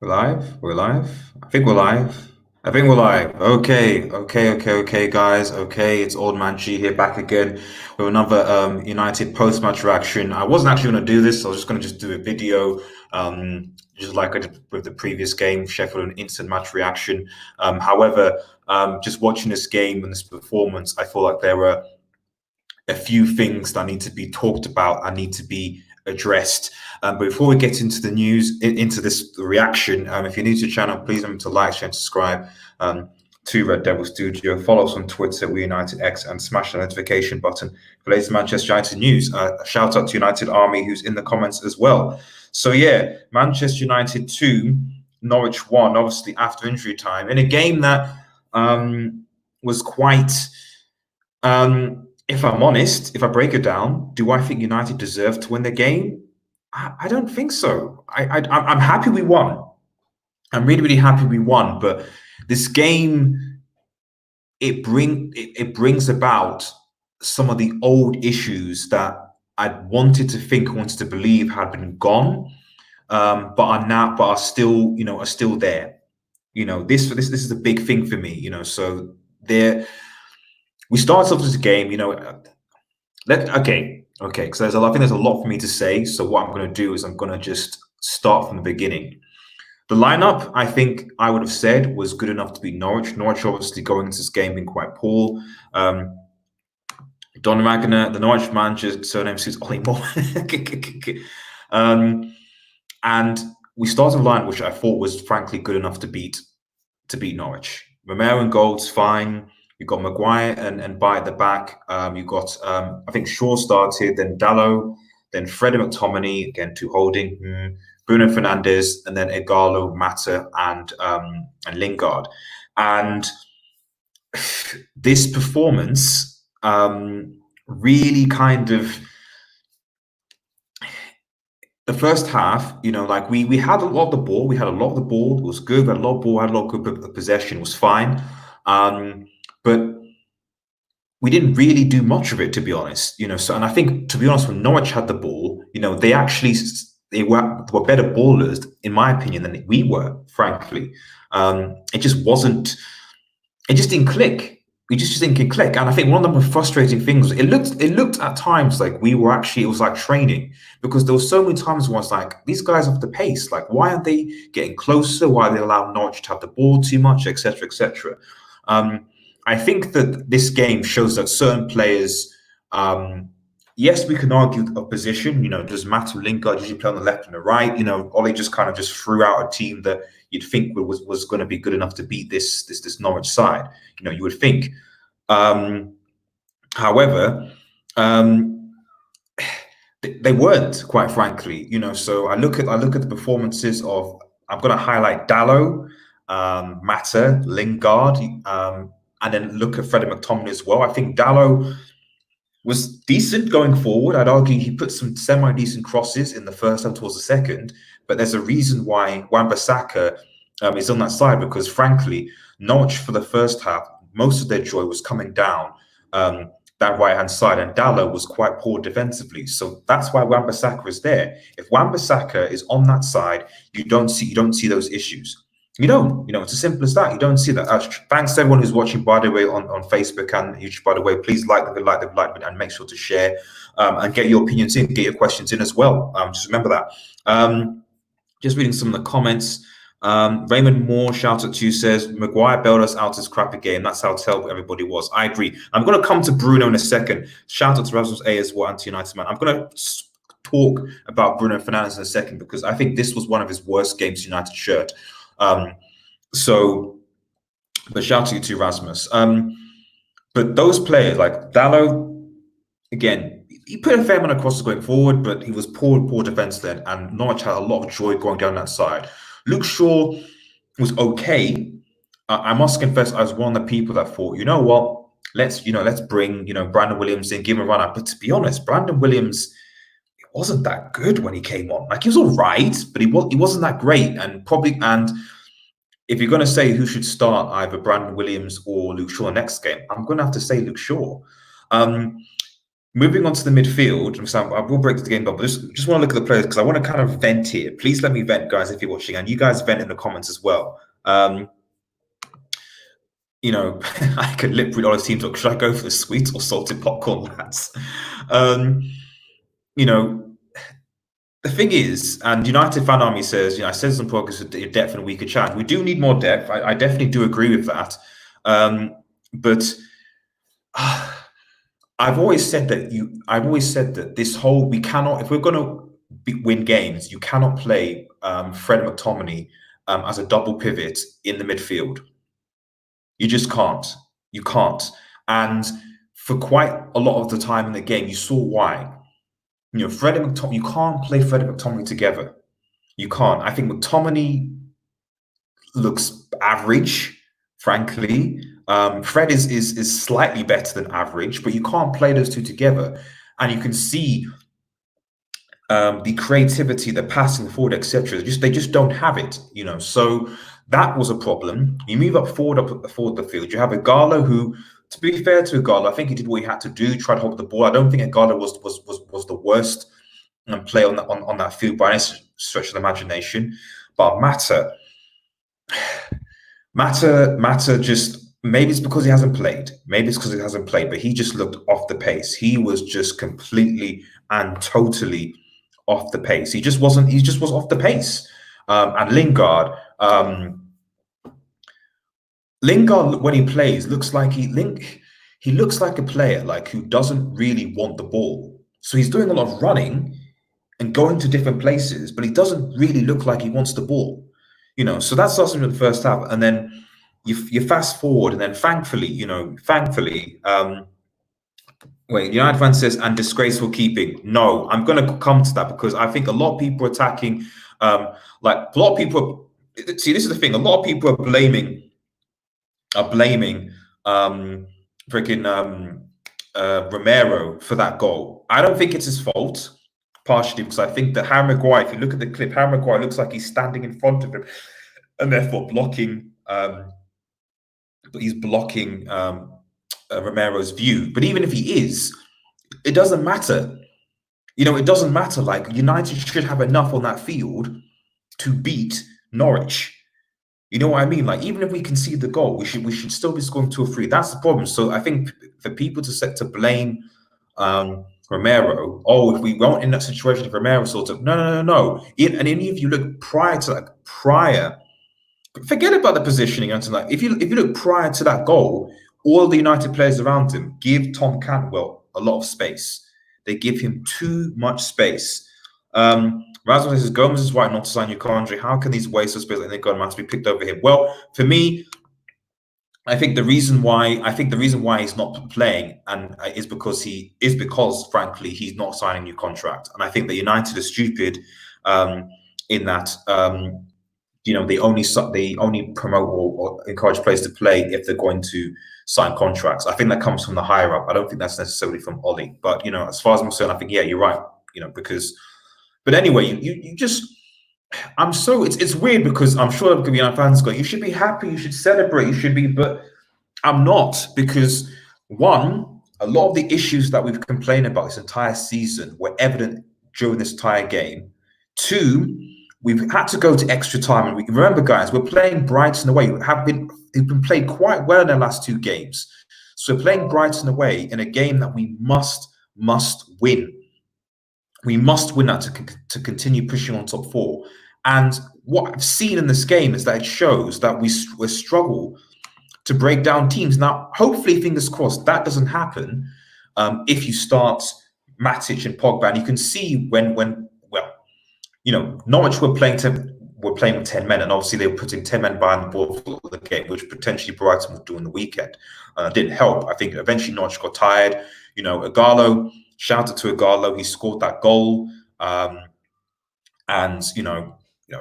We're live? We're live? I think we're live. I think we're live. Okay, guys. Okay, it's Old Man G here back again with another United post-match reaction. I wasn't actually going to do this. I was just going to do a video, just like I did with the previous game, Sheffield, an instant match reaction. However, just watching this game and this performance, I feel like there were a few things that need to be talked about and need to be addressed. But before we get into the news, into this reaction, if you're new to the channel, please remember to like, share, and subscribe to Red Devil Studio. Follow us on Twitter, We United X, and smash the notification button for latest Manchester United news. A shout out to United Army, who's in the comments as well. So yeah, Manchester United 2, Norwich 1, obviously after injury time, in a game that was quite if I'm honest, if I break it down, do I think United deserve to win the game? I don't think so. I'm happy we won. I'm really happy we won. But this game, it brings about some of the old issues that I wanted to think, wanted to believe had been gone, but are still, are still there. This is a big thing for me. So there. We started off this game, okay, because I think there's a lot for me to say. So what I'm going to do is I'm going to just start from the beginning. The lineup, I think I would have said, was good enough to beat Norwich. Norwich obviously going into this game being quite poor. Don Wagner, the Norwich manager, surname suits Ollie Moore. And we started a line which I thought was frankly good enough to beat Norwich. Romero and goals, fine. You've got Maguire and Bay at the back. You've got, I think Shaw started, then Dalot, then Freddie McTominay, again, two holding, Bruno Fernandes, and then Ighalo, Mata, and Lingard. And this performance really kind of, the first half, like we had a lot of the ball. We had a lot of the ball. It was good. We had a lot of ball. Had a lot of good possession. It was fine. But we didn't really do much of it, to be honest. So, and I think, to be honest, when Norwich had the ball, they were better ballers, in my opinion, than we were. Frankly, it just wasn't. It just didn't click. We just didn't click. And I think one of the most frustrating things was it looked at times like we were actually, it was like training, because there were so many times where it's like, these guys have the pace. Like, why aren't they getting closer? Why are they allowing Norwich to have the ball too much, etc., etc. I think that this game shows that certain players, yes, we can argue a position. Does Matt or Lingard usually play on the left and the right? Ollie just kind of just threw out a team that you'd think was going to be good enough to beat this Norwich side. You would think. However, they weren't, quite frankly. So I look at the performances of. I'm going to highlight Dalot, Mata, Lingard, and then look at Freddie McTominay as well. I think Dalot was decent going forward. I'd argue he put some semi-decent crosses in the first half towards the second, but there's a reason why Wan-Bissaka is on that side, because frankly, Norwich for the first half, most of their joy was coming down that right-hand side, and Dalot was quite poor defensively. So that's why Wan-Bissaka is there. If Wan-Bissaka is on that side, you don't see those issues. You don't. It's as simple as that. You don't see that. Thanks to everyone who's watching, by the way, on Facebook and YouTube. By the way, please like the video, and make sure to share and get your opinions in, get your questions in as well. Just remember that. Just reading some of the comments. Raymond Moore, shout out to you, says Maguire bailed us out this crappy game. That's how terrible everybody was. I agree. I'm going to come to Bruno in a second. Shout out to Rasmus A as well, anti-United man. I'm going to talk about Bruno Fernandes in a second, because I think this was one of his worst games United shirt. But shout out to you too, Rasmus. But those players like Dalot, again, he put a fair amount of crosses going forward, but he was poor defense then, and Norwich had a lot of joy going down that side. Luke Shaw was okay. I must confess, I was one of the people that thought, you know what, let's bring Brandon Williams in, give him a run out. But to be honest, Brandon Williams, it wasn't that good when he came on. Like, he was all right, but he wasn't that great. And if you're going to say who should start, either Brandon Williams or Luke Shaw next game, I'm going to have to say Luke Shaw. Moving on to the midfield, I will break the game down, but just want to look at the players because I want to kind of vent here. Please let me vent, guys, if you're watching, and you guys vent in the comments as well. You know, I could lip read all his team talk. Should I go for the sweet or salted popcorn, lads? You know, the thing is, and United Fan Army says, I said some progress with depth and a weaker challenge. We do need more depth. I definitely do agree with that. But I've always said that this whole, we cannot, if we're going to win games, you cannot play Fred McTominay as a double pivot in the midfield. You just can't. You can't. And for quite a lot of the time in the game, you saw why. Fred and McTominay, you can't play Fred and McTominay together. You can't. I think McTominay looks average, frankly. Fred is slightly better than average, but you can't play those two together. And you can see the creativity, the passing forward, etc. They just don't have it, So that was a problem. You move up forward the field. You have ighalo who, to be fair to ighalo, I think he did what he had to do, try to hold the ball. I don't think ighalo was the worst play on that field by any stretch of the imagination. But Mata just, maybe it's because he hasn't played. But he just looked off the pace. He was just completely and totally off the pace. He just was off the pace. And Lingard, when he plays, looks like he looks like a player who doesn't really want the ball. So he's doing a lot of running and going to different places, but he doesn't really look like he wants the ball. So that's us in the first half. And then you fast forward, and then thankfully, wait, United fan says, and disgraceful keeping. No, I'm going to come to that because I think a lot of people are attacking, a lot of people, see, this is the thing, a lot of people are blaming Romero for that goal. I don't think it's his fault, partially because I think that Harry Maguire, if you look at the clip, Harry Maguire looks like he's standing in front of him and therefore blocking, Romero's view. But even if he is, it doesn't matter. It doesn't matter. United should have enough on that field to beat Norwich. You know what I mean? Even if we concede the goal, we should still be scoring 2 or 3. That's the problem. So I think for people to blame Romero, if we weren't in that situation, if Romero sort of no. And any of you look prior to forget about the positioning and like if you look prior to that goal, all the United players around him give Tom Cantwell a lot of space. They give him too much space. Rasmus says Gomez is right not to sign Kandri. How can these waste of space like Lingard have to be picked over him? Well, for me, I think the reason why he's not playing is because frankly he's not signing a new contract, and I think that United are stupid in that they only promote or encourage players to play if they're going to sign contracts. I think that comes from the higher up. I don't think that's necessarily from Ollie. But as far as I'm concerned, I think you're right. But anyway, you just. It's weird because I'm sure the United fans go, you should be happy, you should celebrate, you should be, but I'm not, because one, a lot of the issues that we've complained about this entire season were evident during this entire game. Two, we've had to go to extra time, and we remember, guys, we're playing Brighton away. They've been played quite well in their last 2 games, so we're playing Brighton away in a game that we must win. We must win that to continue pushing on top 4. And what I've seen in this game is that it shows that we struggle to break down teams. Now, hopefully, fingers crossed, that doesn't happen if you start Matic and Pogba. And you can see when Norwich were playing with 10 men, and obviously they were putting 10 men behind the ball for the game, which potentially Brighton would do on the weekend. Didn't help. I think eventually Norwich got tired. ighalo, shout out to ighalo, he scored that goal. And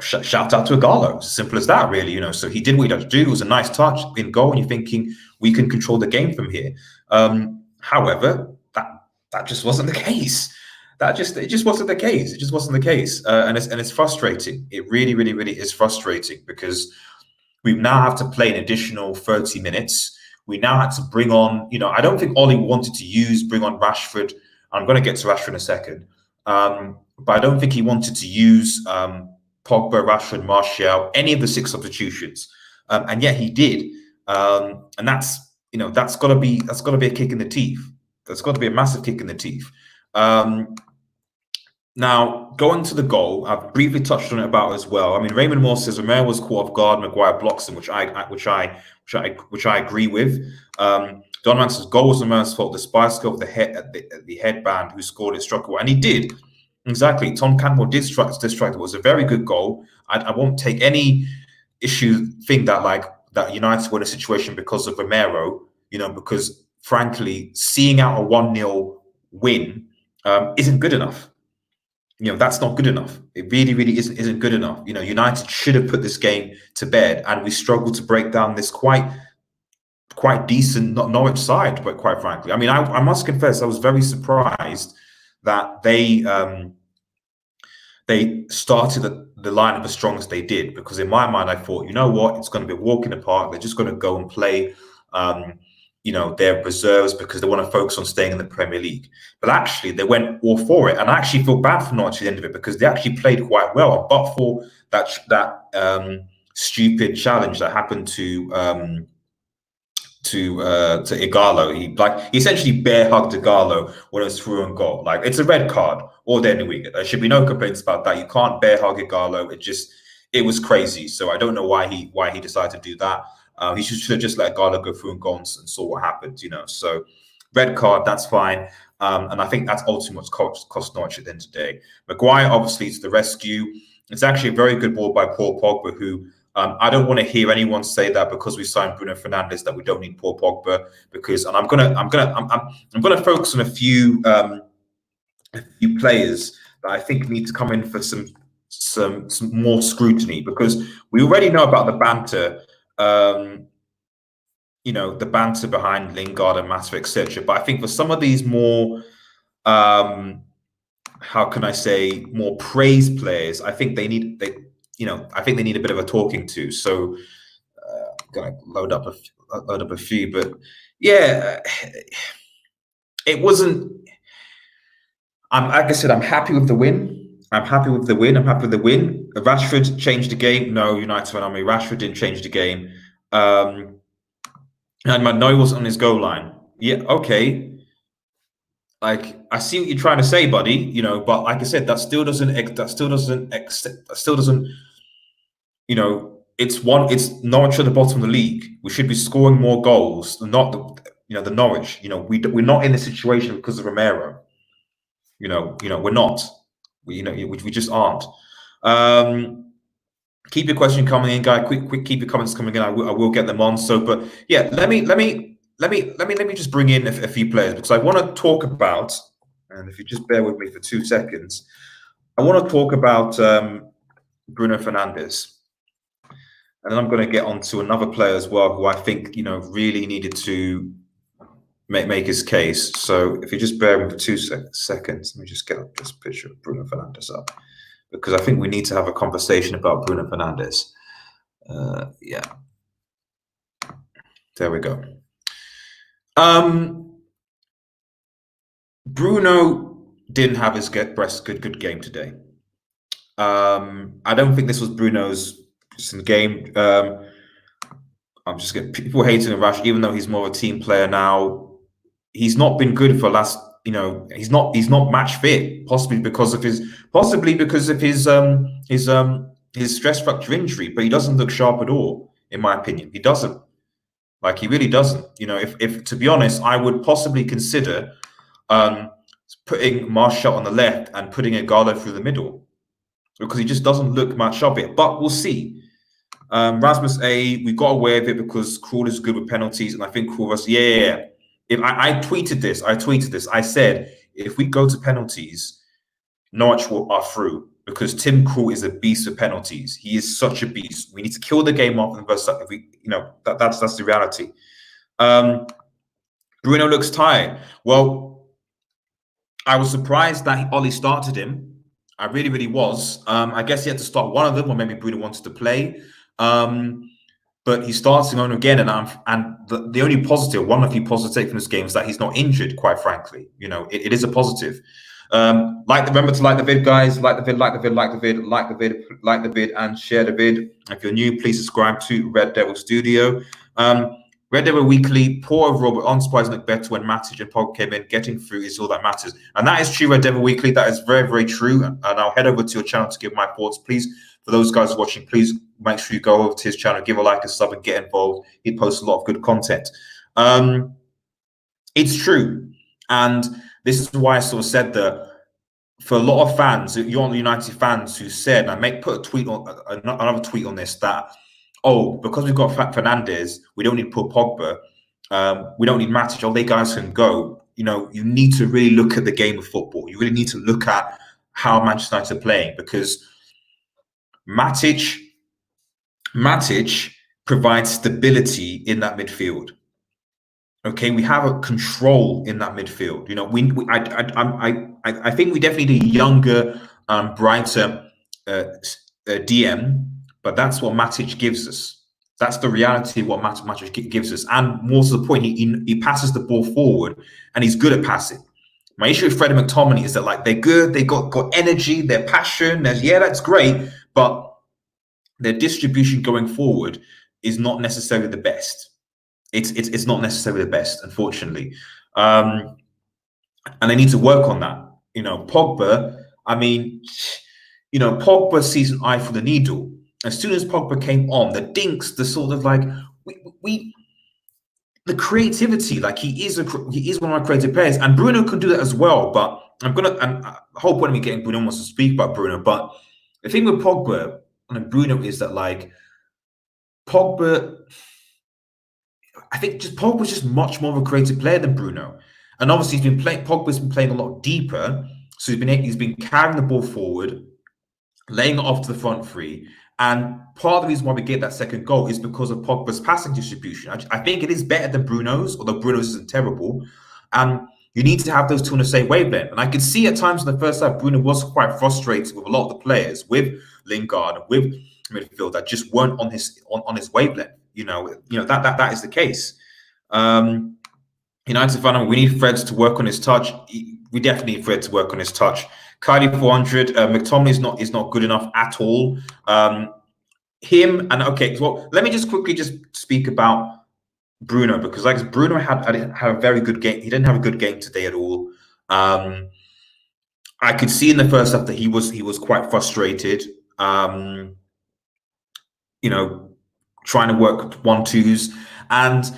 shout out to ighalo. Simple as that, really. So he did what he had to do. It was a nice touch in goal, and you're thinking we can control the game from here. However, that just wasn't the case. It just wasn't the case. It just wasn't the case, and it's frustrating. It really, really, really is frustrating because we now have to play an additional 30 minutes. We now had to bring on. I don't think Ollie wanted to bring on Rashford I'm going to get to Rashford in a second. But I don't think he wanted to use Pogba, Rashford, Martial, any of the 6 substitutions, and yet he did. And that's got to be a kick in the teeth. That's got to be a massive kick in the teeth. Now, going to the goal, I've briefly touched on it about as well. I mean, Raymond Moore says Romero was caught off guard, Maguire blocks him, which I agree with. Donovan says goal was Romero's fault, despite skill of the headband who scored it struck away, and he did. Exactly, Tom Campbell did strike. It was a very good goal. I won't take any issue think that United were in a situation because of Romero. Because frankly, seeing out a 1-0 win isn't good enough. That's not good enough. It really, really isn't good enough. United should have put this game to bed, and we struggled to break down this quite decent Norwich side. But quite frankly, I mean, I must confess, I was very surprised that they started the lineup as strong as they did, because in my mind, I thought, you know what, it's going to be a walk in the park. They're just going to go and play their reserves because they want to focus on staying in the Premier League. But actually, they went all for it, and I actually feel bad for Norwich at the end of it, because they actually played quite well. But for that stupid challenge that happened to ighalo, he essentially bear hugged ighalo when it was through and goal. Like, it's a red card all day in the week. There should be no complaints about that. You can't bear hug ighalo. It was crazy. So I don't know why he decided to do that. He should have just let Ighalo go through and go and saw what happened, So red card, that's fine. And I think that's ultimately what's cost Norwich at the end of the day. Maguire, obviously, to the rescue. It's actually a very good ball by Paul Pogba, who I don't want to hear anyone say that because we signed Bruno Fernandes that we don't need Paul Pogba, and I'm gonna focus on a few players that I think need to come in for some more scrutiny, because we already know about the banter. The banter behind Lingard and Mata, etc. But I think for some of these more, how can I say, more praised players, I think they need a bit of a talking to. So I'm gonna load up a few, but yeah, it wasn't. Like I said, I'm happy with the win. Rashford changed the game. No, United went on me. Rashford didn't change the game. And Manoy was on his goal line. Yeah, okay. Like, I see what you're trying to say, buddy. But like I said, that still doesn't. It's Norwich at the bottom of the league. We should be scoring more goals, not the Norwich. We're not in this situation because of Romero. We're not. We just aren't. Keep your question coming in, guy. Quick, keep your comments coming in. I will get them on. So, but yeah, let me just bring in a few players, because I want to talk about. And if you just bear with me for 2 seconds, I want to talk about Bruno Fernandes, and then I'm going to get on to another player as well, who I think really needed to make his case. So if you just bear with me for 2 seconds, let me just get this picture of Bruno Fernandes up, because I think we need to have a conversation about Bruno Fernandes. Yeah, there we go. Bruno didn't have his good game today. I don't think this was Bruno's game. I'm just getting people hating on Rash, even though he's more of a team player now. He's not been good for last. He's not match fit, possibly because of his stress fracture injury. But he doesn't look sharp at all, in my opinion. He doesn't. Like, he really doesn't. If to be honest, I would possibly consider putting Martial on the left and putting ighalo through the middle, because he just doesn't look much sharp yet. But we'll see. Rasmus A, we got away with it because Krul is good with penalties, and I think Krul was If I tweeted this, I said, if we go to penalties, Norwich are through, because Tim Krul is a beast with penalties. He is such a beast. We need to kill the game off, and that's the reality. Bruno looks tired. Well, I was surprised that Ollie started him. I really, really was. I guess he had to start one of them, or maybe Bruno wanted to play. but he's starting on again, and the only positive, one of the few positives take from this game is that he's not injured. Quite frankly, it is a positive. Remember to like the vid, guys. Like the vid, like the vid, like the vid, like the vid, like the vid, and share the vid. If you're new, please subscribe to Red Devil Studio. Red Devil Weekly, poor overall, but unsurprisingly looked better when Matic and Pogba came in. Getting through is all that matters. And that is true, Red Devil Weekly. That is very, very true. And I'll head over to your channel to give my thoughts. Please, for those guys watching, please make sure you go over to his channel, give a like, a sub, and get involved. He posts a lot of good content. It's true. And this is why I sort of said that for a lot of fans, you're United fans who said, and I put a tweet on another tweet on this, that because we've got Fernandes, we don't need to put Pogba, we don't need Matic, all they guys can go. You need to really look at the game of football. You really need to look at how Manchester United are playing, because Matic provides stability in that midfield. Okay, we have a control in that midfield. I think we definitely need a younger, brighter DM, but that's what Matic gives us. That's the reality of what Matic gives us. And more to the point, he passes the ball forward, and he's good at passing. My issue with Freddie McTominay is that they're good, they got energy, their passion. That's great, but their distribution going forward is not necessarily the best. It's not necessarily the best, unfortunately, and they need to work on that. Pogba. Pogba sees an eye for the needle. As soon as Pogba came on, the dinks, the sort of the creativity. He is one of our creative players, and Bruno can do that as well. But and I hope when we get Bruno wants to speak about Bruno. But the thing with Pogba and Bruno is that Pogba. I think Pogba's just much more of a creative player than Bruno, and obviously Pogba's been playing a lot deeper, so he's been carrying the ball forward, laying it off to the front three, and part of the reason why we get that second goal is because of Pogba's passing distribution. I think it is better than Bruno's, although Bruno's isn't terrible, and you need to have those two on the same wavelength. And I could see at times in the first half Bruno was quite frustrated with a lot of the players, with Lingard, with midfield that just weren't on his wavelength. That is the case. United fan, we need Fred to work on his touch. We definitely need Fred to work on his touch. Kylie 400, McTominay is not good enough at all. Him and well, let me just quickly speak about Bruno, because Bruno had a very good game. He didn't have a good game today at all. I could see in the first half that he was quite frustrated. Trying to work 1-2s, and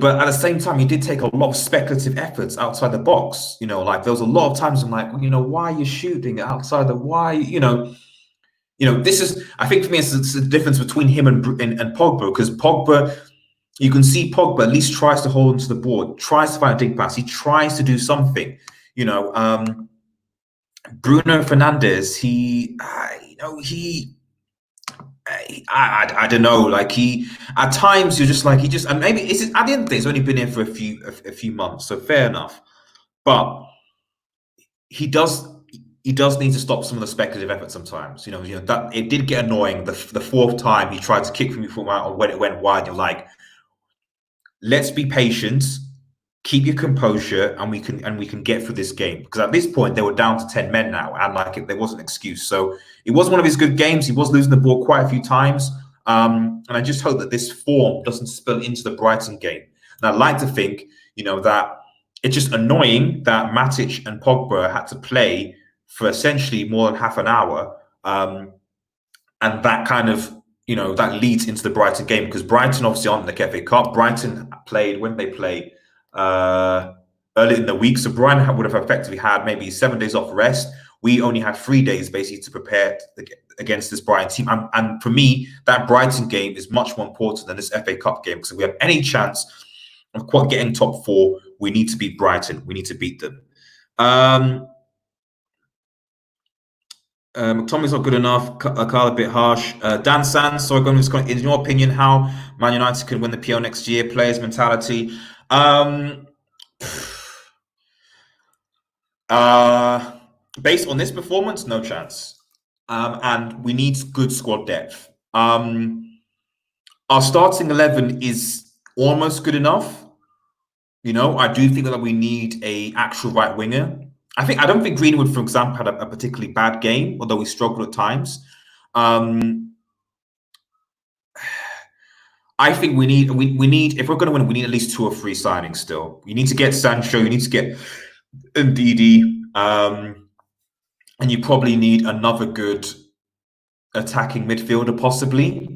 but at the same time, he did take a lot of speculative efforts outside the box. There was a lot of times I'm like, why are you shooting outside the why? This is, I think for me, it's the difference between him and Pogba, because Pogba, you can see Pogba at least tries to hold onto the board, tries to find a dig pass, he tries to do something. Bruno Fernandes, I don't know. He at times you're just and maybe it's at the end of the day, he's only been here for a few months, so fair enough. But he does need to stop some of the speculative efforts sometimes. That it did get annoying the fourth time he tried to kick from your foot out when it went wide. You're like, let's be patient, keep your composure, and we can get through this game, because at this point they were down to 10 men now, and there wasn't an excuse. So it was one of his good games. He was losing the ball quite a few times, and I just hope that this form doesn't spill into the Brighton game. And I'd like to think that it's just annoying that Matic and Pogba had to play for essentially more than half an hour, and that kind of that leads into the Brighton game, because Brighton obviously aren't in the FA Cup. Brighton played when they played early in the week, so Brighton would have effectively had maybe 7 days off rest. We only had 3 days basically to prepare against this Brighton team, and for me, that Brighton game is much more important than this FA Cup game, because if we have any chance of getting top 4, we need to beat Brighton. We need to beat them. McTominay's not good enough. Carl a bit harsh. Dan Sands, so in your opinion, how Man United can win the PL next year? Players' mentality. Based on this performance, no chance. And we need good squad depth. Our starting 11 is almost good enough. I do think that we need a actual right winger. I don't think Greenwood, for example, had a particularly bad game, although he struggled at times. Um, I think we need if we're going to win, we need at least 2 or 3 signings. Still, you need to get Sancho, you need to get Ndidi, and you probably need another good attacking midfielder, possibly.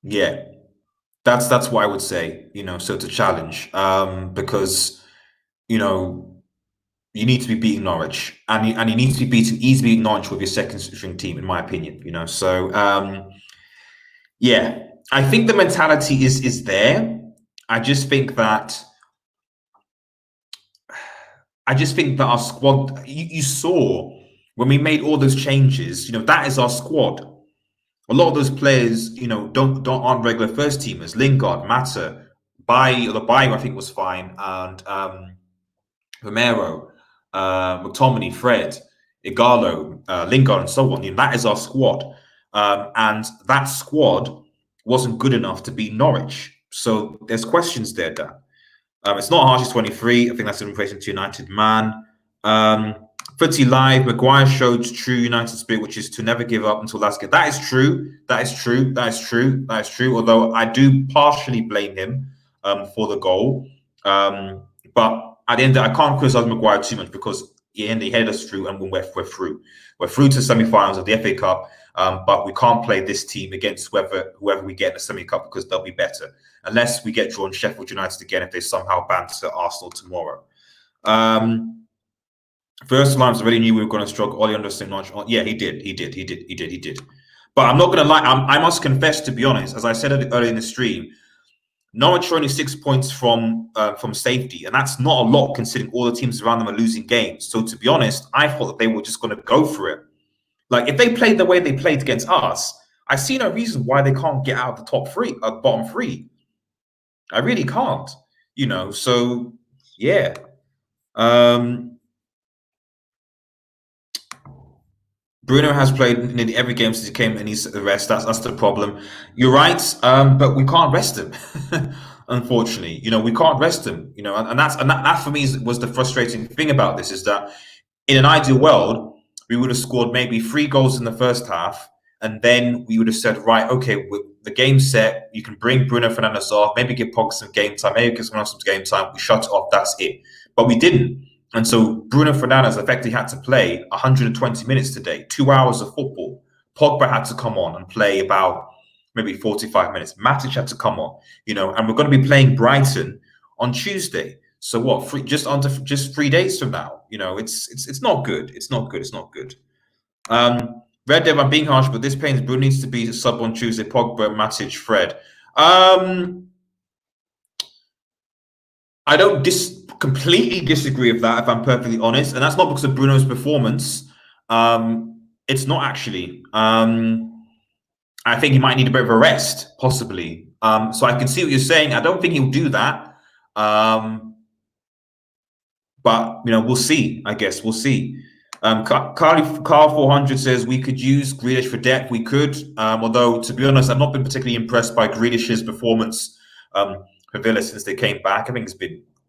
Yeah, that's what I would say. So to challenge, because you know you need to be beating Norwich, and you need to be easily beating Norwich with your second string team, in my opinion. So yeah, I think the mentality is there. I just think that our squad. You saw when we made all those changes. That is our squad. A lot of those players, don't aren't regular first teamers. Lingard, Mata, the I think was fine, and Romero, McTominay, Fred, ighalo, Lingard, and so on. That is our squad, and that squad wasn't good enough to beat Norwich. So there's questions there, Dan. It's not harsh. It's 23. I think that's an impression to United man. Um, Footy Live, Maguire showed true United spirit, which is to never give up until last game. That is true. That is true. That is true. That is true. Although I do partially blame him for the goal. But at the end, I can't criticize Maguire too much because he headed us through, and we're through. We're through to semi-finals of the FA Cup. But we can't play this team against whoever we get in the semi-cup because they'll be better. Unless we get drawn Sheffield United again if they somehow banter Arsenal tomorrow. First Limes already knew we were going to struggle. Ollie understood much. Yeah, he did. But I'm not going to lie. I must confess, to be honest, as I said earlier in the stream, Norwich are only 6 points from safety, and that's not a lot considering all the teams around them are losing games. So to be honest, I thought that they were just going to go for it. Like if they played the way they played against us, I see no reason why they can't get out of the bottom 3. I really can't. So yeah. Bruno has played nearly every game since he came and he's the rest. That's the problem. You're right, but we can't rest him. Unfortunately, we can't rest him. And that for me was the frustrating thing about this is that in an ideal world we would have scored maybe 3 goals in the first half, and then we would have said, right, okay, the game's set. You can bring Bruno Fernandes off, maybe give Pogba some game time, maybe give someone else some game time. We shut it off. That's it. But we didn't. And so Bruno Fernandes effectively had to play 120 minutes today, 2 hours of football. Pogba had to come on and play about maybe 45 minutes. Matic had to come on, and we're going to be playing Brighton on Tuesday. So what? Just 3 days from now. It's not good. It's not good. It's not good. Red Dev, I'm being harsh, but this pains. Bruno needs to be a sub on Tuesday. Pogba, Matic, Fred. I don't completely disagree with that, if I'm perfectly honest, and that's not because of Bruno's performance. It's not actually. I think he might need a bit of a rest, possibly. So I can see what you're saying. I don't think he'll do that. But we'll see. I guess we'll see. Carl 400 says we could use Grealish for depth. We could, although to be honest, I've not been particularly impressed by Grealish's performance for Villa since they came back. I think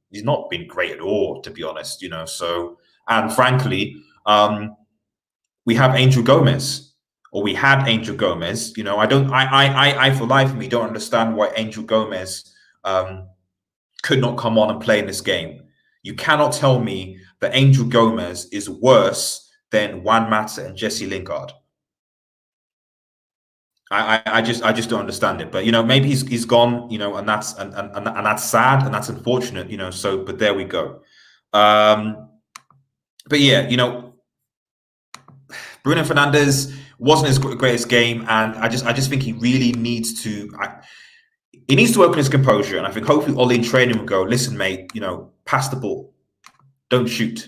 he's not been great at all, to be honest. So, and frankly, we have Angel Gomez, or we had Angel Gomez. I for life of me don't understand why Angel Gomez could not come on and play in this game. You cannot tell me that Angel Gomez is worse than Juan Mata and Jesse Lingard. I just don't understand it. But maybe he's gone. And that's that's sad and that's unfortunate. So, but there we go. But yeah, Bruno Fernandes wasn't his greatest game, and I just think he really needs to. He needs to work on his composure, and I think hopefully Ollie in training will go, listen, mate, pass the ball, don't shoot,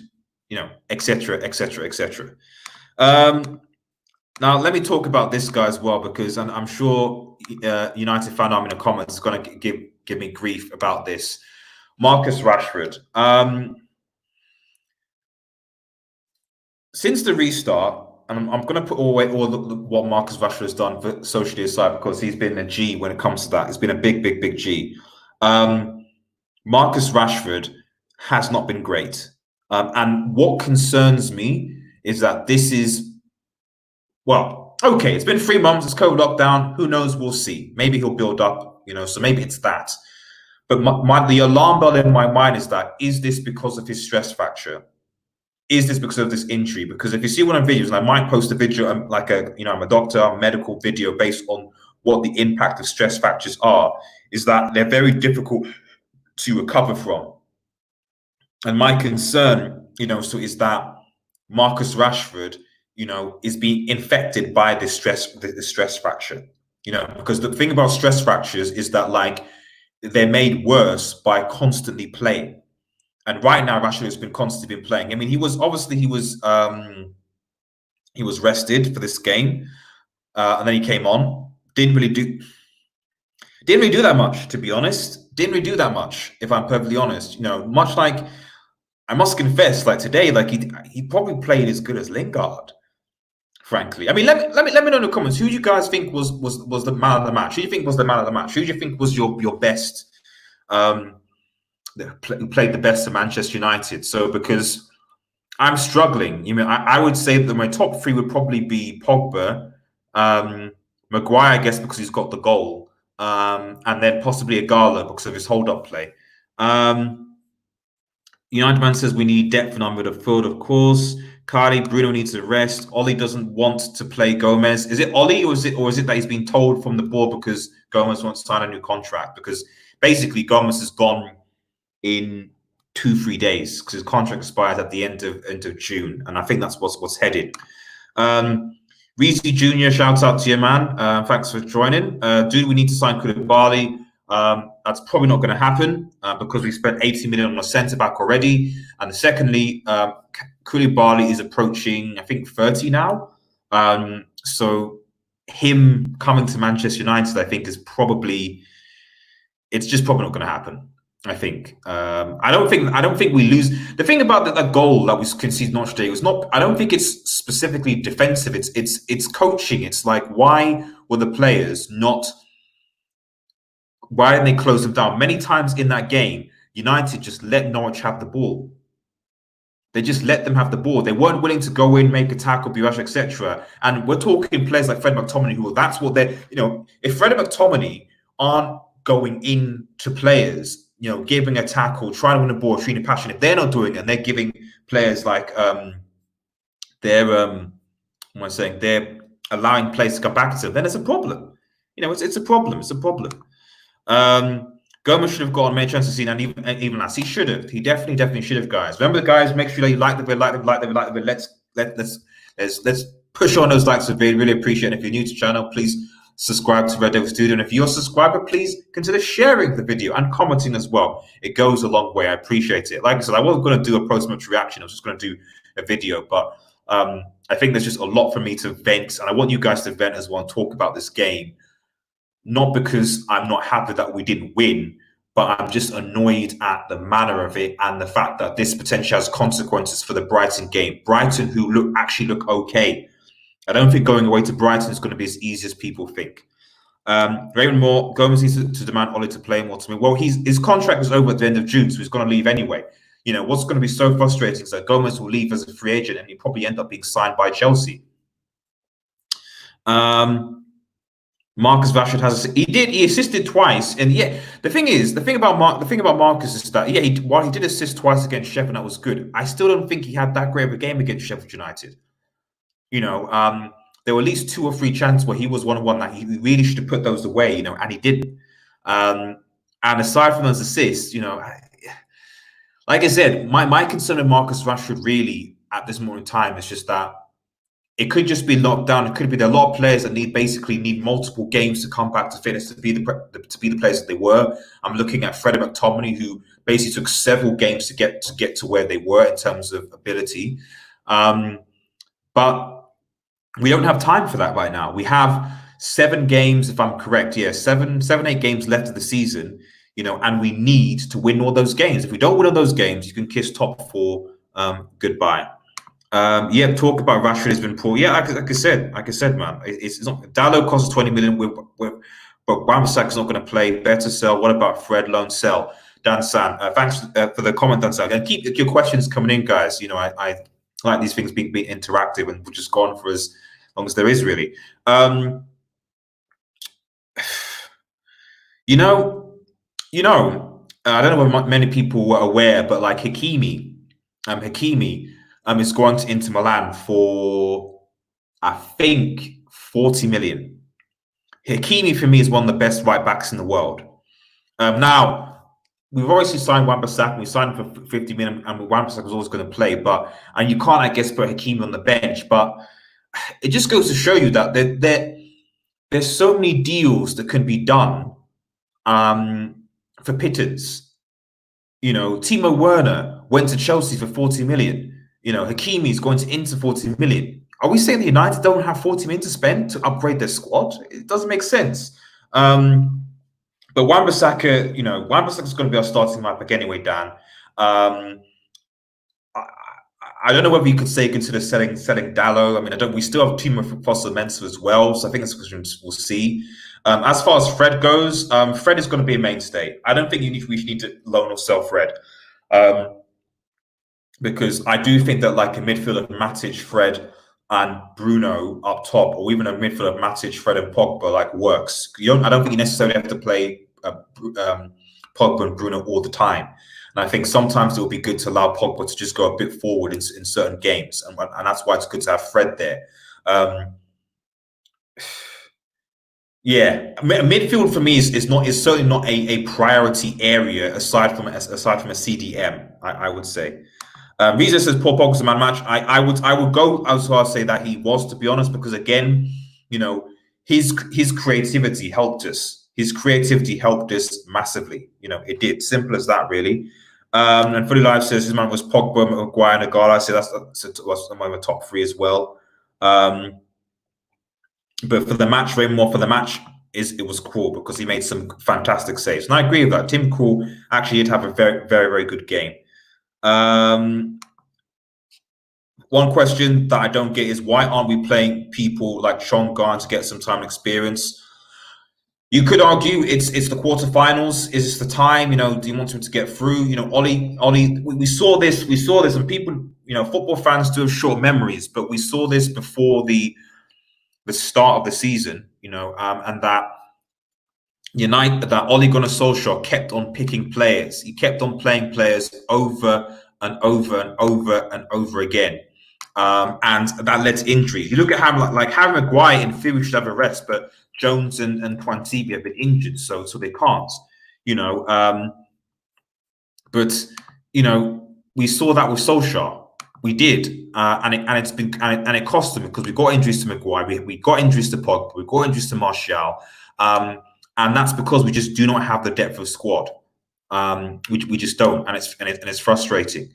etc., etc., etc. Now let me talk about this guy as well, because I'm sure United fan army in the comments is going to give me grief about this. Marcus Rashford. Since the restart, and I'm going to put away what Marcus Rashford has done for socially aside, because he's been a G when it comes to that. He's been a big G. Marcus Rashford has not been great. And what concerns me is that this is, well, okay, it's been 3 months, it's COVID lockdown. Who knows? We'll see. Maybe he'll build up, so maybe it's that. But the alarm bell in my mind is this because of his stress fracture? Is this because of this injury? Because if you see one of the videos, and I might post a video, I'm a doctor, a medical video based on what the impact of stress fractures are, is that they're very difficult to recover from. And my concern, is that Marcus Rashford, is being infected by this stress fracture. Because the thing about stress fractures is that they're made worse by constantly playing. And right now, Rashford has been constantly playing. I mean, he was rested for this game, and then he came on. Didn't really do that much, to be honest. Didn't really do that much, if I'm perfectly honest. Much like I must confess, today, he probably played as good as Lingard. Frankly, I mean, let me know in the comments who you guys think was the man of the match. Who do you think was the man of the match? Who do you think was your best? Played the best at Manchester United. So because I'm struggling, I would say that my top 3 would probably be Pogba, Maguire, I guess, because he's got the goal, and then possibly ighalo because of his hold-up play. United Man says we need depth and under the field, of course. Cardi, Bruno needs a rest. Ollie doesn't want to play Gomez. Is it Ollie, or is it that he's been told from the board because Gomez wants to sign a new contract? Because basically Gomez has gone in 2-3 days because his contract expires at the end of June, and I think that's what's headed. Reese Jr., shout out to you, man. Thanks for joining. Do we need to sign Koulibaly? That's probably not going to happen because we spent 80 million on a centre back already. And secondly, Koulibaly is approaching, I think, 30 now. So him coming to Manchester United, I think, it's just probably not going to happen. I think. I don't think we lose. The thing about the goal that we conceded Norwich today was not. I don't think it's specifically defensive. It's coaching. It's like, why were the players not? Why didn't they close them down? Many times in that game, United just let Norwich have the ball. They just let them have the ball. They weren't willing to go in, make a tackle, be rushed, etc. And we're talking players like Fred McTominay, who that's what they're. If Fred and McTominay aren't going into players, giving a tackle, trying to win a ball, treating passion. If they're not doing it, and they're giving players they're allowing players to come back to them, then it's a problem. It's a problem. It's a problem. Gomez should have gotten many chances to see, and even last, he should have. He definitely should have, guys. Remember, guys, make sure that you like the video, Let's push on those likes. Really appreciate it. If you're new to the channel, please subscribe to Red Devil Studio, and if you're a subscriber, please consider sharing the video and commenting as well. It goes a long way. I appreciate it. Like I said, I wasn't going to do a post-match reaction. I was just going to do a video, but I think there's just a lot for me to vent, and I want you guys to vent as well and talk about this game. Not because I'm not happy that we didn't win, but I'm just annoyed at the manner of it and the fact that this potentially has consequences for the Brighton game. Brighton, who actually look okay. I don't think going away to Brighton is going to be as easy as people think. Raymond Moore, Gomez needs to demand Ollie to play more to me. Well, his contract is over at the end of June, so he's going to leave anyway. What's going to be so frustrating is that Gomez will leave as a free agent and he'll probably end up being signed by Chelsea. Marcus Rashford he assisted twice, and the thing about Marcus is that while he did assist twice against Sheffield, that was good. I still don't think he had that great of a game against Sheffield United. There were at least 2 or 3 chances where he was 1-on-1 that he really should have put those away, and he didn't. And aside from those assists, like I said, my concern with Marcus Rashford really at this moment in time is just that it could just be locked down. It could be there are a lot of players that need multiple games to come back to fitness to be the players that they were. I'm looking at Fred McTominay, who basically took several games to get to where they were in terms of ability. But we don't have time for that right now. We have 7 games, if I'm correct. 8 games left of the season, and we need to win all those games. If we don't win all those games, you can kiss top 4 goodbye. Yeah, talk about Rashford has been poor. Yeah, like I said, man, it's not. Dallo costs 20 million, but Wan-Bissaka's not going to play. Better sell. What about Fred? Loan sell. Dan San, thanks for the comment, Dan San. And keep your questions coming in, guys. I like these things being interactive, and we're just gone for as long as there is really. You know, I don't know whether many people were aware, but like Hakimi, is going to Inter Milan for I think 40 million. Hakimi for me is one of the best right backs in the world. Now we've obviously signed Wan-Bissaka. We signed him for 50 million, and Wan-Bissaka was always going to play. And you can't, I guess, put Hakimi on the bench. But it just goes to show you that there's so many deals that can be done for pittance. Timo Werner went to Chelsea for 40 million. Hakimi's going to Inter 40 million. Are we saying the United don't have 40 million to spend to upgrade their squad? It doesn't make sense. But Wan-Bissaka, Wan-Bissaka's going to be our starting lineup anyway, Dan. I don't know whether you could say consider selling Dallo. I mean, we still have Timo Fosu-Mensah as well, so I think that's a question we'll see. As far as Fred goes, Fred is going to be a mainstay. I don't think we need to loan or sell Fred, because I do think that like a midfield of Matic, Fred, and Bruno up top, or even a midfield of Matic, Fred, and Pogba like works. I don't think you necessarily have to play Pogba and Bruno all the time. And I think sometimes it will be good to allow Pogba to just go a bit forward in certain games, and that's why it's good to have Fred there. Yeah, midfield for me is certainly not a priority area aside from a CDM. I would say. Visa says Paul Pogba's a man match. I would go as far as say that he was, to be honest, because again, his creativity helped us. His creativity helped us massively. It did. Simple as that, really. And Fully Live says his man was Pogba, Maguire, and ighalo. I say that's among the top three as well. But for the match, Raymore, for the match, it was cool because he made some fantastic saves. And I agree with that. Tim Krul actually did have a very, very, very good game. One question that I don't get is why aren't we playing people like Sean Garn to get some time and experience? You could argue it's the quarterfinals. Is this the time? Do you want him to get through? Ollie. We saw this, and people, football fans do have short memories, but we saw this before the start of the season. And that Ole Gunnar Solskjaer kept on picking players. He kept on playing players over and over and over and over again. And that led to injuries. You look at how like Harry Maguire in theory should have a rest, but Jones and Quantibi have been injured, so they can't. But we saw that with Solskjaer. We did, and it cost them because we got injuries to Maguire, we got injuries to Pogba, we got injuries to Martial, and that's because we just do not have the depth of squad. We just don't, and it's frustrating.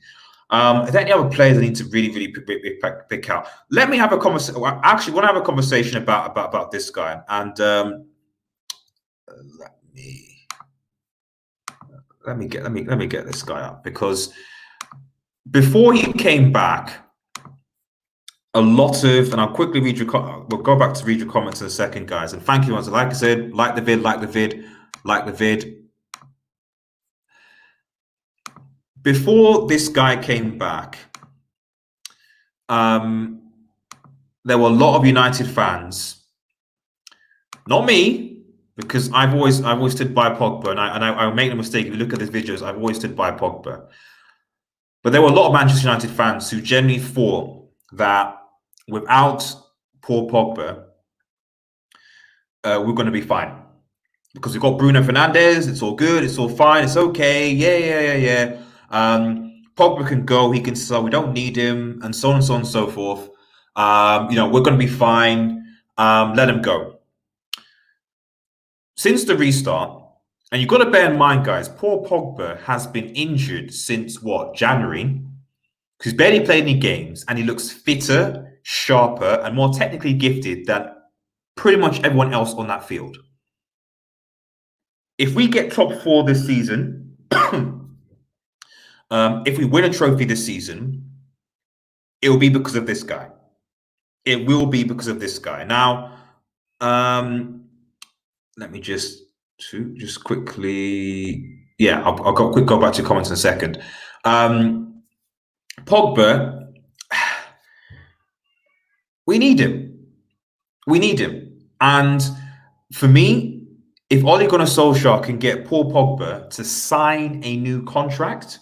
Are there any other players I need to really pick out? Let me have a conversation. I actually want to have a conversation about this guy, and let me get this guy up, because before he came back, a lot of, and I'll quickly read your. We'll go back to read your comments in a second, guys. And thank you, once. Like I said, like the vid. Before this guy came back, there were a lot of United fans, not me, because I've always stood by Pogba, and I make no mistake. If you look at these videos, I've always stood by Pogba. But there were a lot of Manchester United fans who genuinely thought that without poor Pogba, we're going to be fine. Because we've got Bruno Fernandes, it's all good, it's all fine, it's okay, yeah. Pogba can go, he can sell, we don't need him, and so on and so forth. We're going to be fine. Let him go. Since the restart, and you've got to bear in mind, guys, poor Pogba has been injured since January? Because he's barely played any games, and he looks fitter, sharper, and more technically gifted than pretty much everyone else on that field. If we get top four this season, if we win a trophy this season, it will be because of this guy. It will be because of this guy. Now, let me just quickly. Yeah, I'll go back to comments in a second. Pogba, we need him. We need him. And for me, if Ole Gunnar Solskjaer can get Paul Pogba to sign a new contract,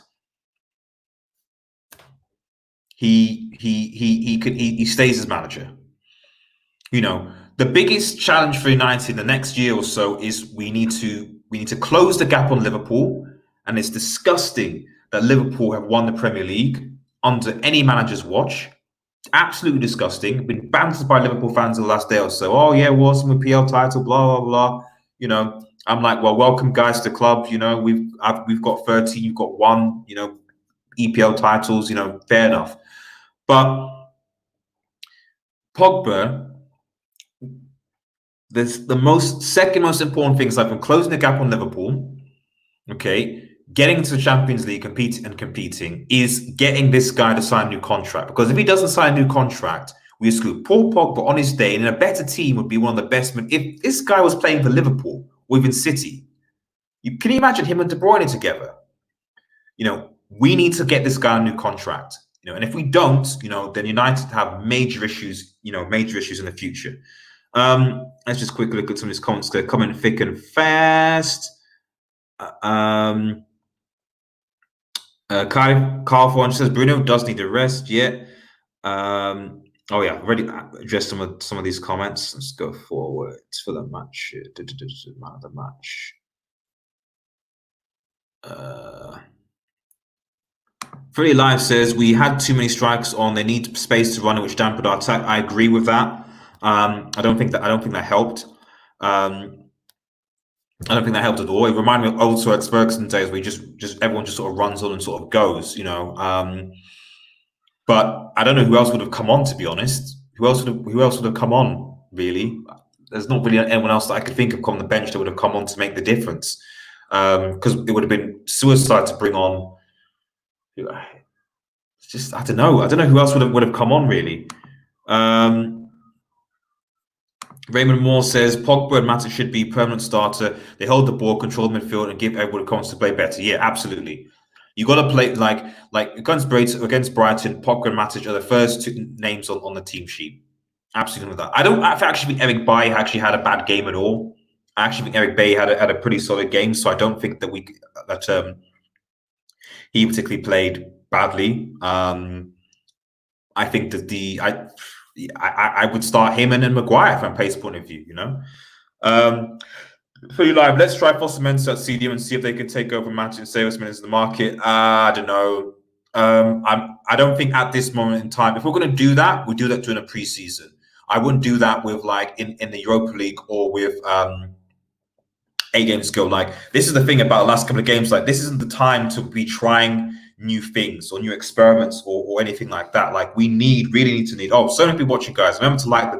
he stays as manager. You know, the biggest challenge for United in the next year or so is we need to close the gap on Liverpool, and it's disgusting that Liverpool have won the Premier League under any manager's watch. Absolutely disgusting. Been bantered by Liverpool fans the last day or so. Oh yeah, awesome with PL title, blah blah blah. You know, I'm like, well, welcome guys to the club. You know, we've got 13, you've got 1. You know, EPL titles. You know, fair enough. But Pogba, the second most important thing, aside from closing the gap on Liverpool, okay, getting to the Champions League, competing, is getting this guy to sign a new contract. Because if he doesn't sign a new contract, we exclude Paul Pogba on his day, and in a better team would be one of the best men. If this guy was playing for Liverpool or even City, can you imagine him and De Bruyne together? You know, we need to get this guy a new contract. You know, and if we don't, you know, then United have major issues. You know, major issues in the future. Let's just quickly look at some of these comments. They're coming thick and fast. Carl Forn says Bruno does need a rest. Yeah. Oh yeah, already addressed some of these comments. Let's go forward for the match. The match. Freddie Live says we had too many strikes on. They need space to run it, which dampened our attack. I agree with that. I don't think that helped. I don't think that helped at all. It reminded me of old Sir Ferguson days where everyone just sort of runs on and sort of goes, you know. But I don't know who else would have come on, to be honest. Who else would have come on, really? There's not really anyone else that I could think of on the bench that would have come on to make the difference. Because it would have been suicide to bring on. It's just I don't know who else would have come on, really. Raymond Moore says Pogba and Matic should be permanent starter. They hold the ball, control the midfield, and give everyone a chance to play better. Yeah, absolutely. You got to play like against Brighton. Pogba and Matic are the first 2 names on the team sheet. Absolutely with that. I don't actually think Eric Bailly actually had a bad game at all. I actually think Eric Bailly had a pretty solid game. So I don't think that he particularly played badly. I think that I would start him and then Maguire from a pace point of view, you know. For you live, let's try Foster Mensah at CDM and see if they can take over Matic and save us minutes in the market. I don't know. I don't think at this moment in time, if we're going to do that, we do that during a preseason. I wouldn't do that with like in the Europa League or with 8 games to go. Like, this is the thing about the last couple of games. Like, this isn't the time to be trying new things or new experiments or anything like that. Like, we really need to oh, so many people watching, guys. Remember to like the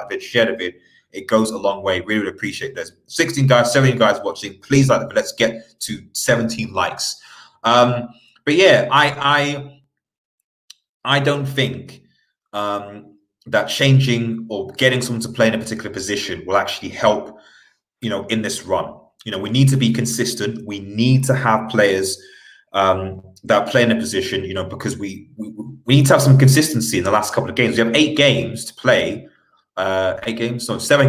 vid, share the vid. It goes a long way. Really appreciate this. 16 guys, 17 guys watching. Please like the vid. Let's get to 17 likes. But yeah, I don't think that changing or getting someone to play in a particular position will actually help, you know, in this run. You know, we need to be consistent. We need to have players that play in a position, you know, because we need to have some consistency in the last couple of games. We have 8 games to play. 7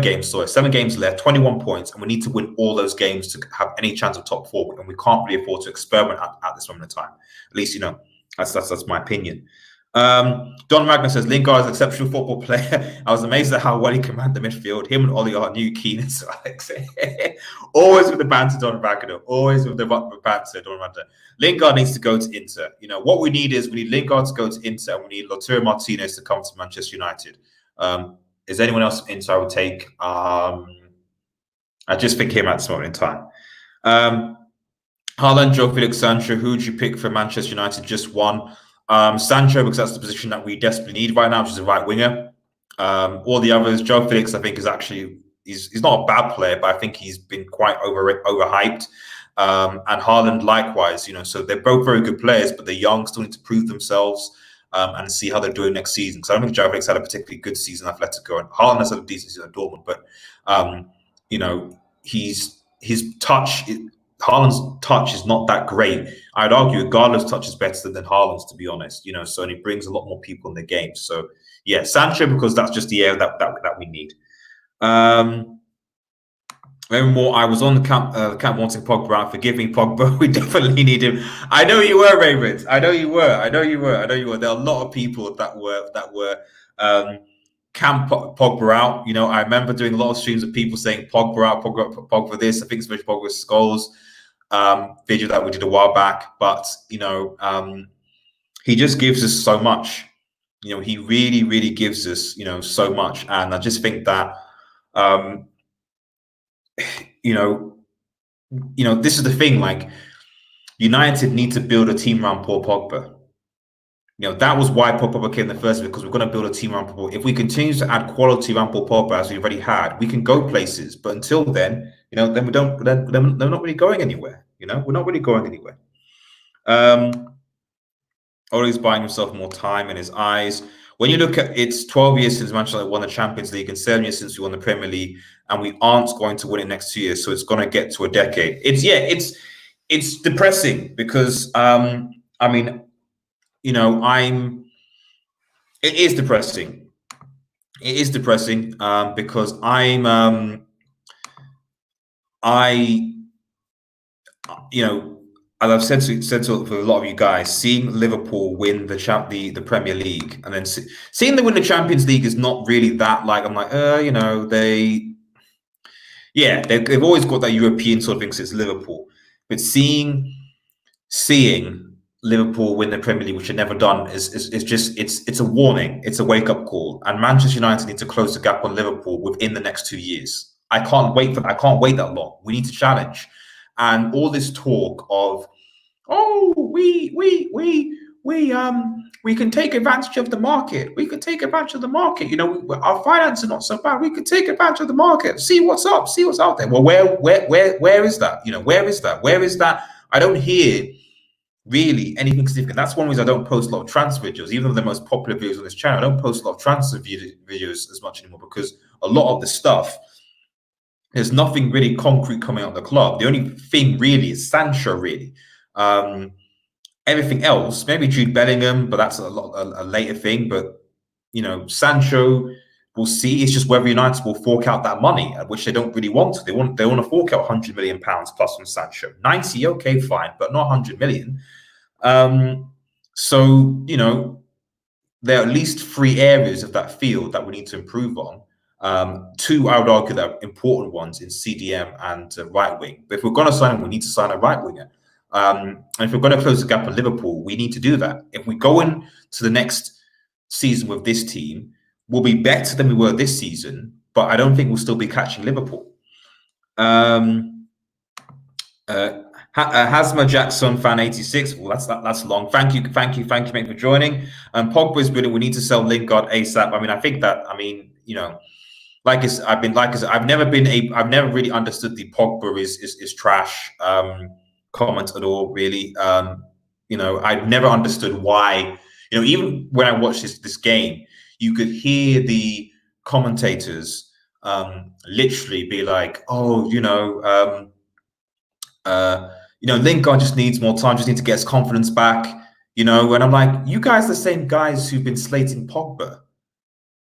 games. Sorry, 7 games left, 21 points, and we need to win all those games to have any chance of top 4. And we can't really afford to experiment at this moment in time. At least, you know, that's my opinion. Don Magner says Lingard is an exceptional football player. I was amazed at how well he commanded the midfield. Him and Ollie are new keenness. Always with the banter, Don Magner. Always with the banter, Don Magner. Lingard needs to go to Inter. You know what we need is Lingard to go to Inter, and we need Lautaro Martinez to come to Manchester United. Is anyone else Inter I would take? I just think him at this moment in time. Haaland, Joe Felix, Sancho. Who would you pick for Manchester United? Just one. Sancho, because that's the position that we desperately need right now, which is a right winger. All the others, Joe Felix, I think is actually he's not a bad player, but I think he's been quite overhyped. And Haaland likewise, you know. So they're both very good players, but they're young, still need to prove themselves. and see how they're doing next season. Because I don't think Joao Felix had a particularly good season at Atletico, and Haaland has had a decent season at Dortmund. But his touch, Haaland's touch is not that great. I'd argue Ighalo's touch is better than Haaland's, to be honest. So and he brings a lot more people in the game. So yeah, Sancho, because that's just the air that we need. More, I was on the camp wanting Pogba. Forgive me, Pogba. We definitely need him. I know you were, Ravens. I know you were. There are a lot of people that were camp Pogba out. I remember doing a lot of streams of people saying Pogba out, Pogba this. I think especially Pogba Skulls video that we did a while back. But he just gives us so much. He really, really gives us so much, and I just think that. This is the thing. Like, United need to build a team around Paul Pogba. That was why Paul Pogba came in the first, because we're going to build a team around Paul. If we continue to add quality around Paul Pogba as we've already had, we can go places. But until then, then we don't. Then they're not really going anywhere. We're not really going anywhere. Ollie's buying himself more time in his eyes. When you look at it's 12 years since Manchester United won the Champions League and 7 years since we won the Premier League, and we aren't going to win it next 2 years, so it's going to get to a decade. It's depressing because it is depressing. It is depressing because as I've said to a lot of you guys, seeing Liverpool win the Premier League and then seeing them win the Champions League is not really that. Like, I'm like, they've always got that European sort of thing since Liverpool, but seeing Liverpool win the Premier League, which they've never done, is just it's a warning, it's a wake up call, and Manchester United need to close the gap on Liverpool within the next 2 years. I can't wait that long. We need to challenge. And all this talk of, we can take advantage of the market. We can take advantage of the market. Our finances are not so bad. We can take advantage of the market. See what's up. See what's out there. Well, where is that? Where is that? I don't hear really anything significant. That's one reason I don't post a lot of transfer videos, even though they're the most popular videos on this channel. I don't post a lot of transfer videos as much anymore because a lot of the stuff. There's nothing really concrete coming out of the club. The only thing really is Sancho, really. Everything else, maybe Jude Bellingham, but that's a later thing. But, Sancho, we'll see. It's just whether United will fork out that money, which they don't really want to. They want to fork out £100 million plus on Sancho. 90, okay, fine, but not 100 million. There are at least 3 areas of that field that we need to improve on. 2, I would argue, that are important ones in CDM and right wing. But if we're going to sign him, we need to sign a right winger. And if we're going to close the gap on Liverpool, we need to do that. If we go into the next season with this team, we'll be better than we were this season, but I don't think we'll still be catching Liverpool. Hasma Jackson fan 86. Well, that's long. Thank you, mate, for joining. Pogba is brilliant. We need to sell Lingard ASAP. I think that. I've never really understood the Pogba is trash comment at all, really. I've never understood why. Even when I watched this game, you could hear the commentators literally be like, Lingard just needs more time, just need to get his confidence back, and I'm like, you guys are the same guys who've been slating Pogba.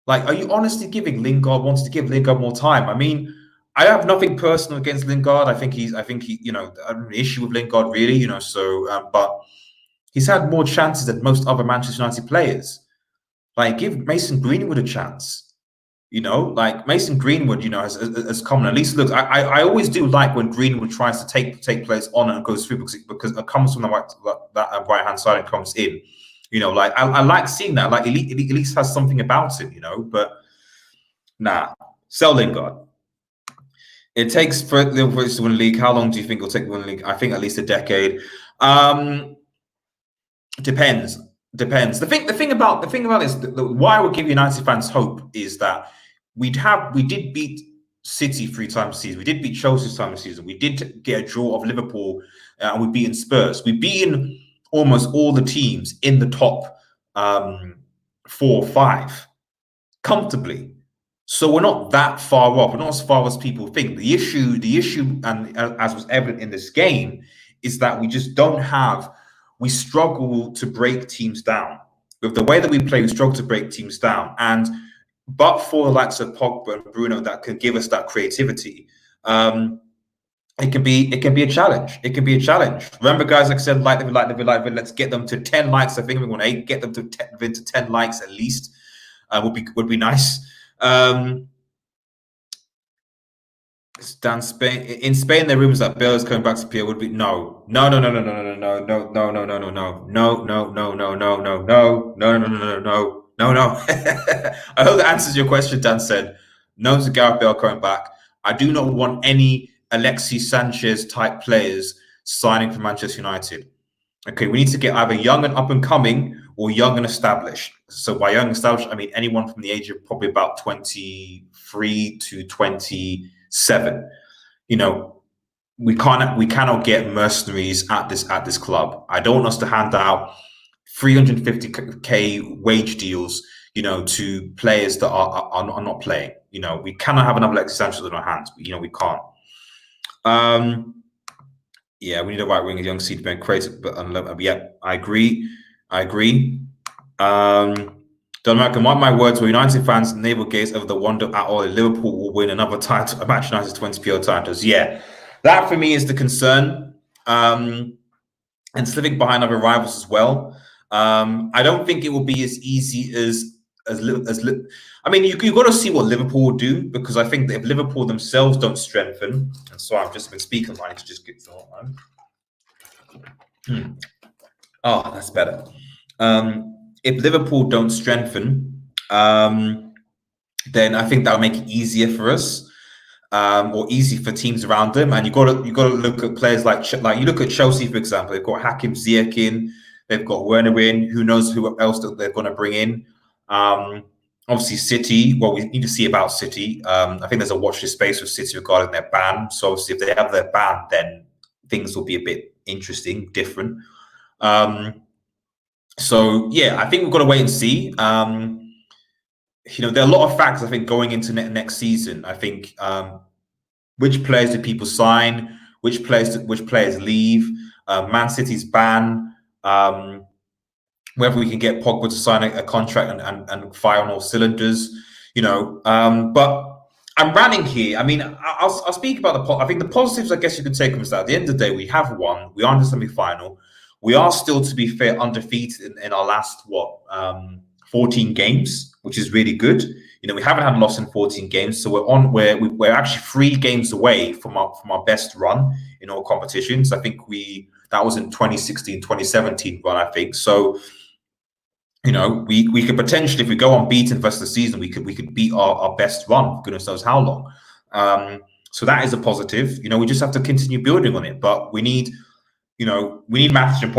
Like, are you honestly wanting to give Lingard more time? I have nothing personal against Lingard. I think he, I have an issue with Lingard, really, but he's had more chances than most other Manchester United players. Like, give Mason Greenwood a chance. Mason Greenwood, has come and at least look. I always do like when Greenwood tries to take players on and goes through because it comes from that right hand side and comes in. I like seeing that. Like, at least has something about it, But nah, sell Lingard. It takes for Liverpool to win the league. How long do you think it'll take to win the league? I think at least a decade. Depends. The thing about this, why I would give United fans hope is that we did beat City 3 times a season. We did beat Chelsea 3 times a season. We did get a draw of Liverpool, and we beaten Spurs. We've beaten almost all the teams in the top 4-5 comfortably. So we're not that far off. We're not as far as people think. The issue, and as was evident in this game, is that we just don't have. We struggle to break teams down with the way that we play. We struggle to break teams down, and but for the likes of Pogba and Bruno that can give us that creativity, it can be a challenge. It can be a challenge. Remember, guys, like I said, like, let's get them to 10 likes. I think we want 8. Get them to 10 likes at least. Would be nice. Down Spain. In Spain, there are rumors that Bale is coming back to PL. Would be no. I hope that answers your question. Dan said no to Gareth Bale coming back. I do not want any Alexis Sanchez type players signing for Manchester United. Okay, we need to get either young and up and coming or young and established. So by young and established, I mean anyone from the age of probably about 23 to 27. You know, we cannot get mercenaries at this club. I don't want us to hand out 350k wage deals, you know, to players that are not playing. You know, we cannot have another Alexis Sanchez in our hands. You know, we can't. Yeah, we need a right wing, a young seed man creative, but yeah, I agree. Don American, mark my words, we're United fans, navel gaze over the wonder at all. Liverpool will win another title, a Manchester United's 20 PL titles. Yeah, that for me is the concern. And slipping behind other rivals as well. I don't think it will be as easy as I mean, you've got to see what Liverpool will do, because I think that if Liverpool themselves don't strengthen, and so I've just been speaking, I need to just get through one. Oh, that's better. If Liverpool don't strengthen, then I think that'll make it easier for us, or easy for teams around them. And you got to look at players like you look at Chelsea, for example. They've got Hakim Ziyech in, they've got Werner in. Who knows who else that they're going to bring in? Obviously, City. Well, we need to see about City. I think there's a watch this space with City regarding their ban. So obviously, if they have their ban, then things will be a bit interesting, different. So yeah, I think we've got to wait and see. You know, there are a lot of factors, I think, going into next season. I think which players do people sign, which players leave, Man City's ban, whether we can get Pogba to sign a contract and fire on all cylinders, you know. But I'm ranting here. I mean, I'll speak about I think the positives, I guess you could take from that. At the end of the day, we have won. We are in the semi-final. We are still, to be fair, undefeated in our last 14 games, which is really good. You know, we haven't had a loss in 14 games, so we're actually 3 games away from our best run in all competitions. I think that was in 2016, 2017 run, I think. So, you know, we could potentially, if we go unbeaten for the rest of the season, we could beat our best run. Goodness knows how long. So that is a positive. You know, we just have to continue building on it, but we need. You know, we need Matic and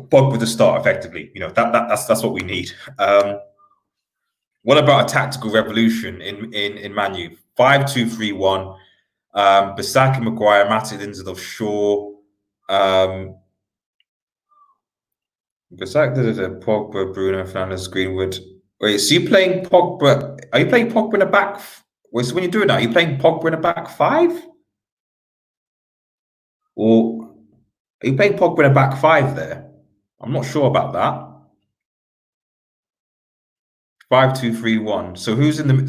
Pogba to start effectively. You know, that's what we need. What about a tactical revolution in Man U? 5-2-3-1. Bissaka, Maguire, Matic, Lindelof, Shaw. Bissaka, Pogba, Bruno, Fernandes, Greenwood. Wait, so you playing Pogba? Are you playing Pogba in a back? Wait, so when you do it now, are you playing Pogba in a back 5? Or are you playing Pogba in a back 5 there? I'm not sure about that. 5-2-3-1. So who's in the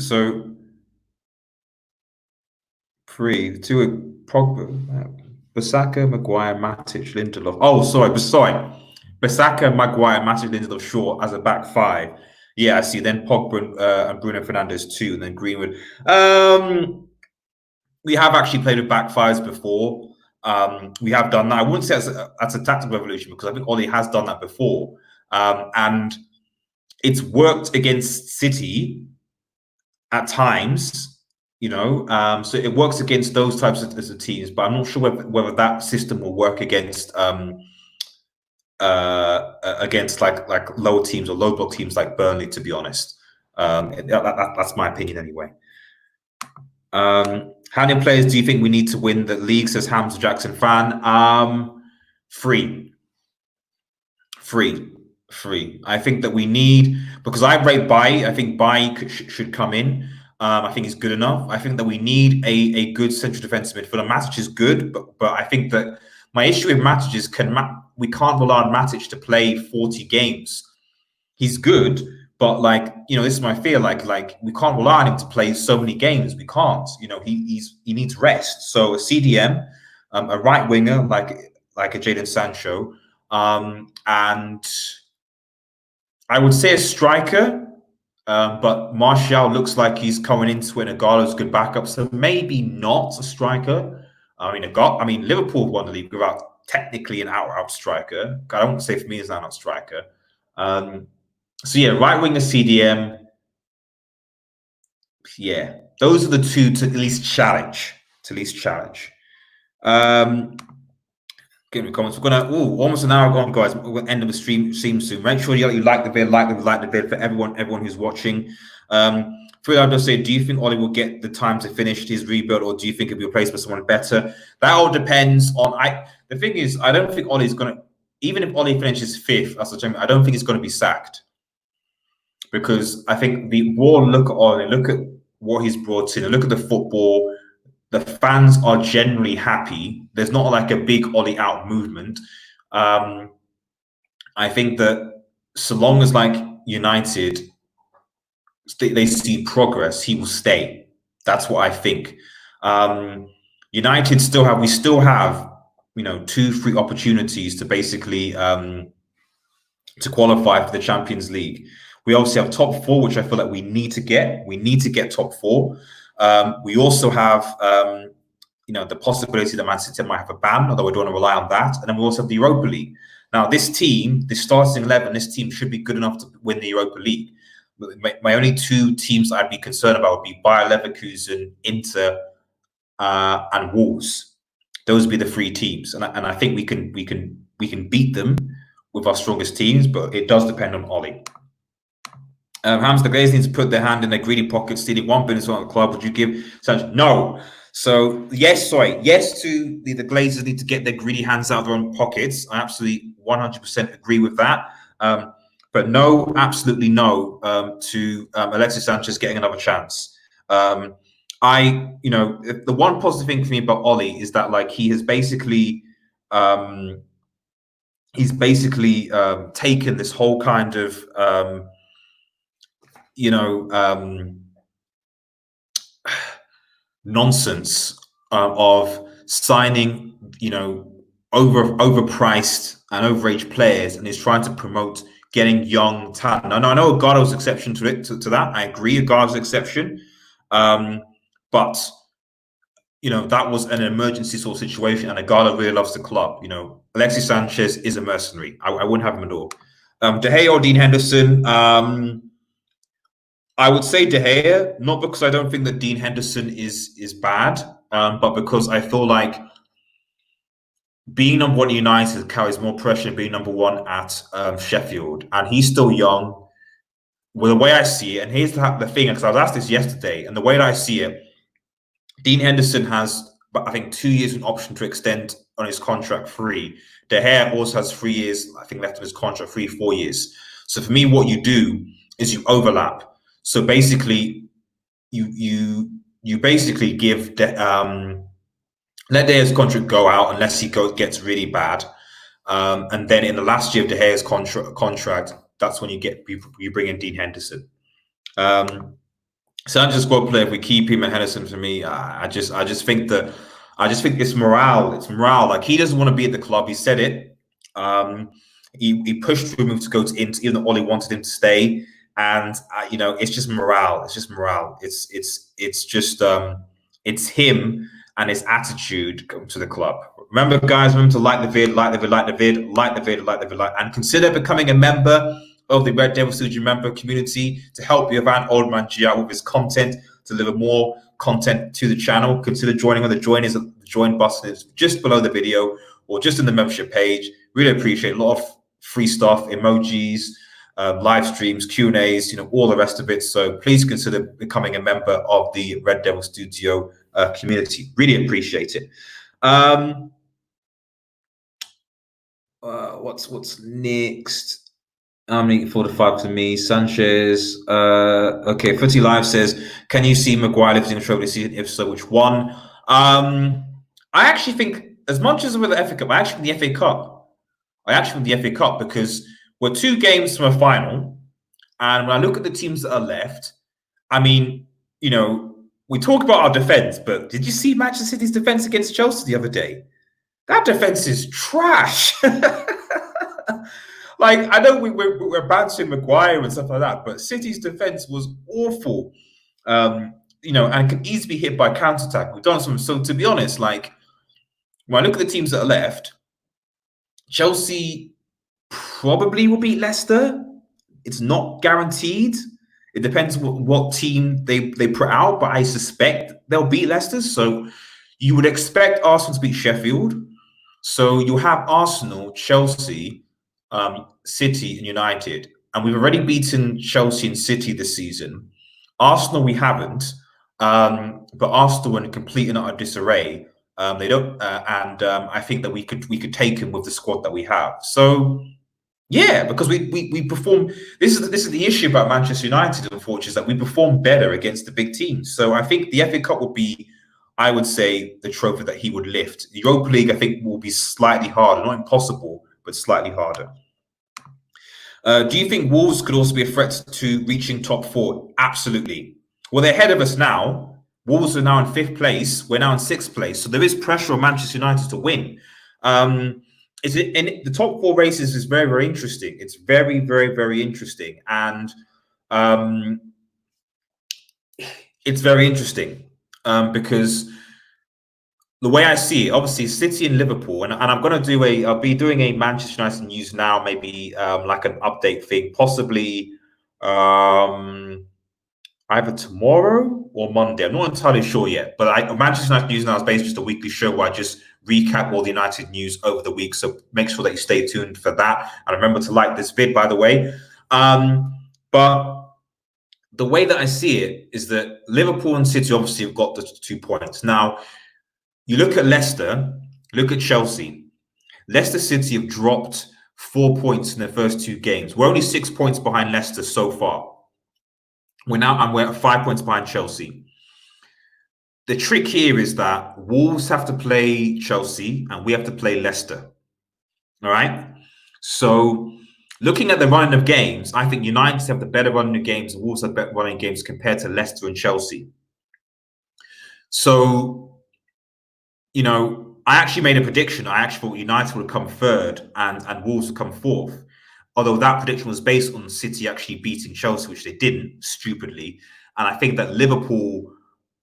three? 2 are Pogba, Bissaka, Maguire, Matic, Lindelof. Oh, sorry. Bissaka, Maguire, Matic, Lindelof, Shaw as a back 5. Yeah, I see. Then Pogba and Bruno Fernandes 2, and then Greenwood. We have actually played with back 5s before. We have done that. I wouldn't say that's a tactical revolution, because I think Ollie has done that before, and it's worked against City at times. You know, so it works against those types of teams, but I'm not sure whether that system will work against like low teams or low block teams like Burnley. To be honest, that's my opinion anyway. How many players do you think we need to win the league, says Hamza Jackson fan? 3. Free. I think that we need, because I rate Bai. I think Bai should come in. I think he's good enough. I think that we need a good central defensive midfielder. Matic is good, but I think that my issue with Matic is we can't rely on Matic to play 40 games. He's good, but like, this is my fear. Like we can't rely on him to play so many games. We can't. He needs rest. So a CDM, a right winger like a Jadon Sancho, and I would say a striker, but Martial looks like he's coming into it, and Ighalo's good backup, so maybe not a striker. I mean, Liverpool won the league without technically an out striker. I don't say for me is that not striker. So yeah, right winger CDM. Yeah, those are the two to at least challenge. Get in the comments. We're gonna almost an hour gone, guys. We're gonna end the stream soon. Make sure you like the vid, like the vid for everyone who's watching. I'll just say, do you think Ollie will get the time to finish his rebuild, or do you think he'll be replaced by someone better? That all depends on. The thing is, I don't think Ollie's gonna. Even if Ollie finishes fifth, I don't think he's gonna be sacked, because I think the more look at Ollie, look at what he's brought in, and look at the football. The fans are generally happy. There's not like a big Ollie out movement. I think that so long as like United, they see progress, he will stay. That's what I think. United we still have 2-3 opportunities to basically to qualify for the Champions League. We obviously have top 4, which I feel like we need to get. We need to get top 4. We also have the possibility that Man City might have a ban, although we don't want to rely on that. And then we also have the Europa League. Now, this team, the starting 11, this team should be good enough to win the Europa League. My only 2 teams I'd be concerned about would be Bayer Leverkusen, Inter, and Wolves. Those would be the 3 teams, and I think we can beat them with our strongest teams, but it does depend on Ollie. Hams, the Glazers need to put their hand in their greedy pocket, stealing $1 billion from the club. Would you give such? No. So yes to the Glazers need to get their greedy hands out of their own pockets. I absolutely 100% agree with that. But no, absolutely no to Alexis Sanchez getting another chance. The one positive thing for me about Ollie is that like he has basically taken this whole kind of nonsense of signing overpriced and overage players, and is trying to promote getting young talent. I know Ighalo's exception to that. I agree, Ighalo's exception, but that was an emergency sort of situation, and Ighalo really loves the club. Alexis Sanchez is a mercenary. I wouldn't have him at all. De Gea or Dean Henderson? I would say De Gea, not because I don't think that Dean Henderson is bad, but because I feel like being number 1 at United carries more pressure than being number 1 at Sheffield, and he's still young. Well, the way I see it, and here's the thing, because I was asked this yesterday, and the way that I see it, Dean Henderson has, I think, 2 years an option to extend on his contract free. De Gea also has 3 years, I think, left of his contract, 4 years. So for me, what you do is you overlap. So basically, you basically give let De Gea's contract go out unless he gets really bad, and then in the last year of De Gea's contract, that's when you bring in Dean Henderson. Sanchez squad player. If we keep him and Henderson, for me, I just think it's morale. It's morale. Like, he doesn't want to be at the club. He said it. He pushed through him to go to Inter, even though Ollie wanted him to stay. And it's just morale. It's just morale. It's him and his attitude to the club. Remember, guys, remember to like the vid, and consider becoming a member of the Red Devil Studio member community to help Yovan Oldman Gia with his content, deliver more content to the channel. Consider joining when the join button is just below the video or just in the membership page. Really appreciate a lot of free stuff, emojis, live streams, Q&As, all the rest of it. So please consider becoming a member of the Red Devil Studio community. Really appreciate it. What's next? How many 45 to me? Sanchez. Okay, Footy Live says, can you see Maguire lifting a trophy this season? If so, which one? I actually think, as much as with the FA Cup, I actually think the FA Cup. I actually think the FA Cup because we're 2 games from a final. And when I look at the teams that are left, I mean, we talk about our defense, but did you see Manchester City's defense against Chelsea the other day? That defense is trash. Like, I know we're bouncing Maguire and stuff like that, but City's defense was awful. And can easily be hit by counter-attack. We've done some. So to be honest, like when I look at the teams that are left, Chelsea probably will beat Leicester. It's not guaranteed. It depends what team they put out, but I suspect they'll beat Leicester. So you would expect Arsenal to beat Sheffield. So you'll have Arsenal, Chelsea, City, and United. And we've already beaten Chelsea and City this season. Arsenal, we haven't. But Arsenal in complete and utter disarray. They don't, and I think that we could take them with the squad that we have. So yeah, because we perform. This is the issue about Manchester United, unfortunately, is that we perform better against the big teams. So I think the FA Cup would be, I would say, the trophy that he would lift. The Europa League, I think, will be slightly harder, not impossible, but slightly harder. Do you think Wolves could also be a threat to reaching top 4? Absolutely. Well, they're ahead of us now. Wolves are now in 5th place. We're now in 6th place. So there is pressure on Manchester United to win. Is it in the top 4 races is very, very interesting. It's very, very, very interesting. And it's very interesting because the way I see it, obviously City and Liverpool, and I'm going to I'll be doing a Manchester United news now, maybe like an update thing, possibly either tomorrow or Monday. I'm not entirely sure yet, but Manchester United news now is basically just a weekly show where I just recap all the United news over the week. So make sure that you stay tuned for that. And remember to like this vid, by the way. But the way that I see it is that Liverpool and City obviously have got the 2 points. Now, you look at Leicester, look at Chelsea. Leicester City have dropped 4 points in their first 2 games. We're only 6 points behind Leicester so far. We're at 5 points behind Chelsea. The trick here is that Wolves have to play Chelsea and we have to play Leicester. All right. So looking at the running of games, I think United have the better running of games and Wolves have better running games compared to Leicester and Chelsea. So, I actually made a prediction. I actually thought United would come 3rd and Wolves would come 4th. Although that prediction was based on City actually beating Chelsea, which they didn't, stupidly. And I think that Liverpool,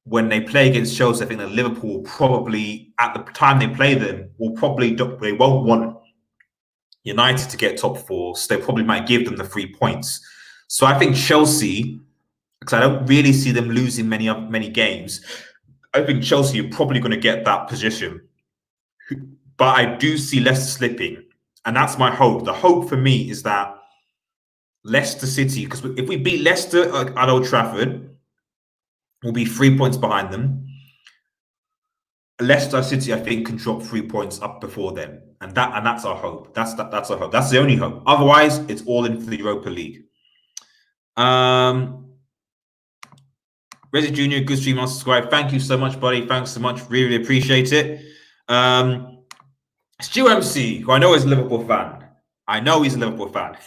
when they play against Chelsea, I think that Liverpool will probably, at the time they play them, they won't want United to get top 4, so they probably might give them the 3 points. So I think Chelsea, because I don't really see them losing many games, I think Chelsea are probably going to get that position. But I do see Leicester slipping. And that's my hope. The hope for me is that Leicester City, because if we beat Leicester at Old Trafford, we'll be 3 points behind them. Leicester City, I think, can drop 3 points up before them. And that's our hope. That's our hope. That's the only hope. Otherwise, it's all in for the Europa League. Resi Junior, good stream, unsubscribe. Thank you so much, buddy. Thanks so much. Really appreciate it. Stu MC, who I know is a Liverpool fan. I know he's a Liverpool fan.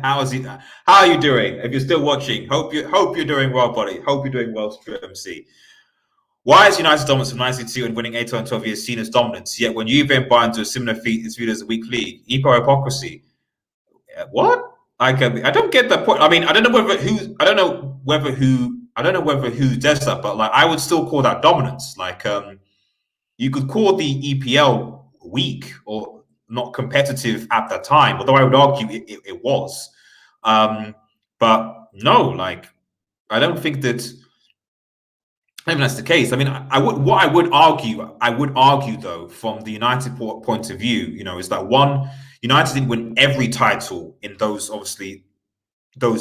How are you doing? If you're still watching, hope you're doing well, buddy. Hope you're doing well, Stu MC. Why is United's dominance from 1992 and winning 8 on 12 years seen as dominance? Yet when Juve and Bayern do a similar feat, it's viewed as a weak league. Hypocrisy. What? I don't get that point. I mean, I don't know whether who does that, but like I would still call that dominance. Like you could call the EPL weak or not competitive at that time, although I would argue it was. But no, like I don't think that. Even that's the case. I mean, I would argue though, from the United point of view, is that one, United didn't win every title in those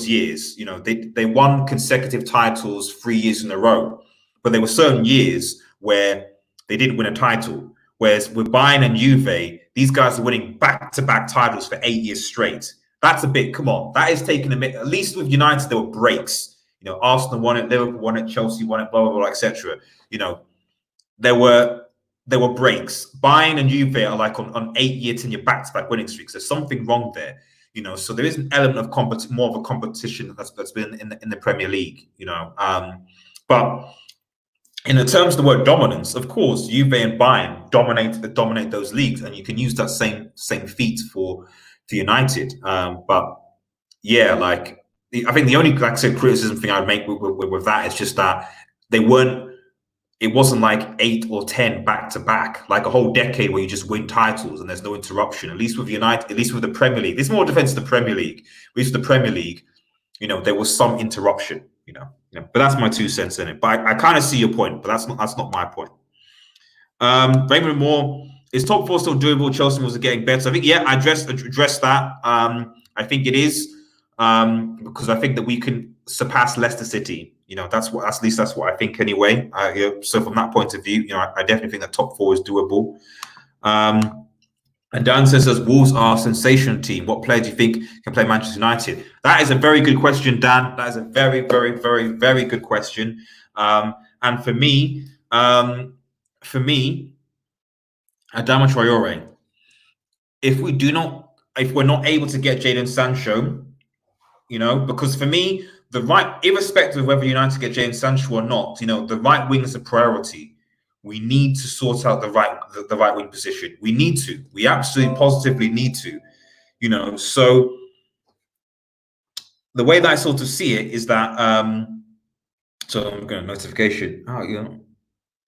years. They won consecutive titles 3 years in a row, but there were certain years where they didn't win a title. Whereas with Bayern and Juve, these guys are winning back-to-back titles for 8 years straight. That's a bit. Come on, that is taking a bit. At least with United, there were breaks. Arsenal won it, Liverpool won it, Chelsea won it, blah blah blah, etc. There were breaks. Bayern and Juve are like on 8-year, 10-year back-to-back winning streaks. There's something wrong there. So there is an element of more of a competition that's been in the Premier League. But in the terms of the word dominance, of course, Juve and Bayern dominate those leagues, and you can use that same feat for United. But yeah, like I think the only, like I said, criticism thing I would make with that is just that they weren't. It wasn't like 8 or 10 back to back, like a whole decade where you just win titles and there's no interruption. At least with United, at least with the Premier League, there's more defense to the Premier League. At least with the Premier League, there was some interruption. But that's my 2 cents in it. But I kind of see your point, but that's not my point. Raymond Moore, is top 4 still doable? Chelsea was getting better. I think I addressed that. I think it is because I think that we can surpass Leicester City. At least that's what I think anyway. So from that point of view, I definitely think that top 4 is doable. And Dan says, Wolves are a sensation team. What player do you think can play Manchester United? That is a very good question, Dan. That is a very, very, very, very good question. And for me, Adama Traore, if we're not able to get Jadon Sancho, because for me, irrespective of whether United get Jadon Sancho or not, the right wing is a priority. We need to sort out the right wing position. We absolutely positively need to, so the way that I sort of see it is that, so I'm going to notification.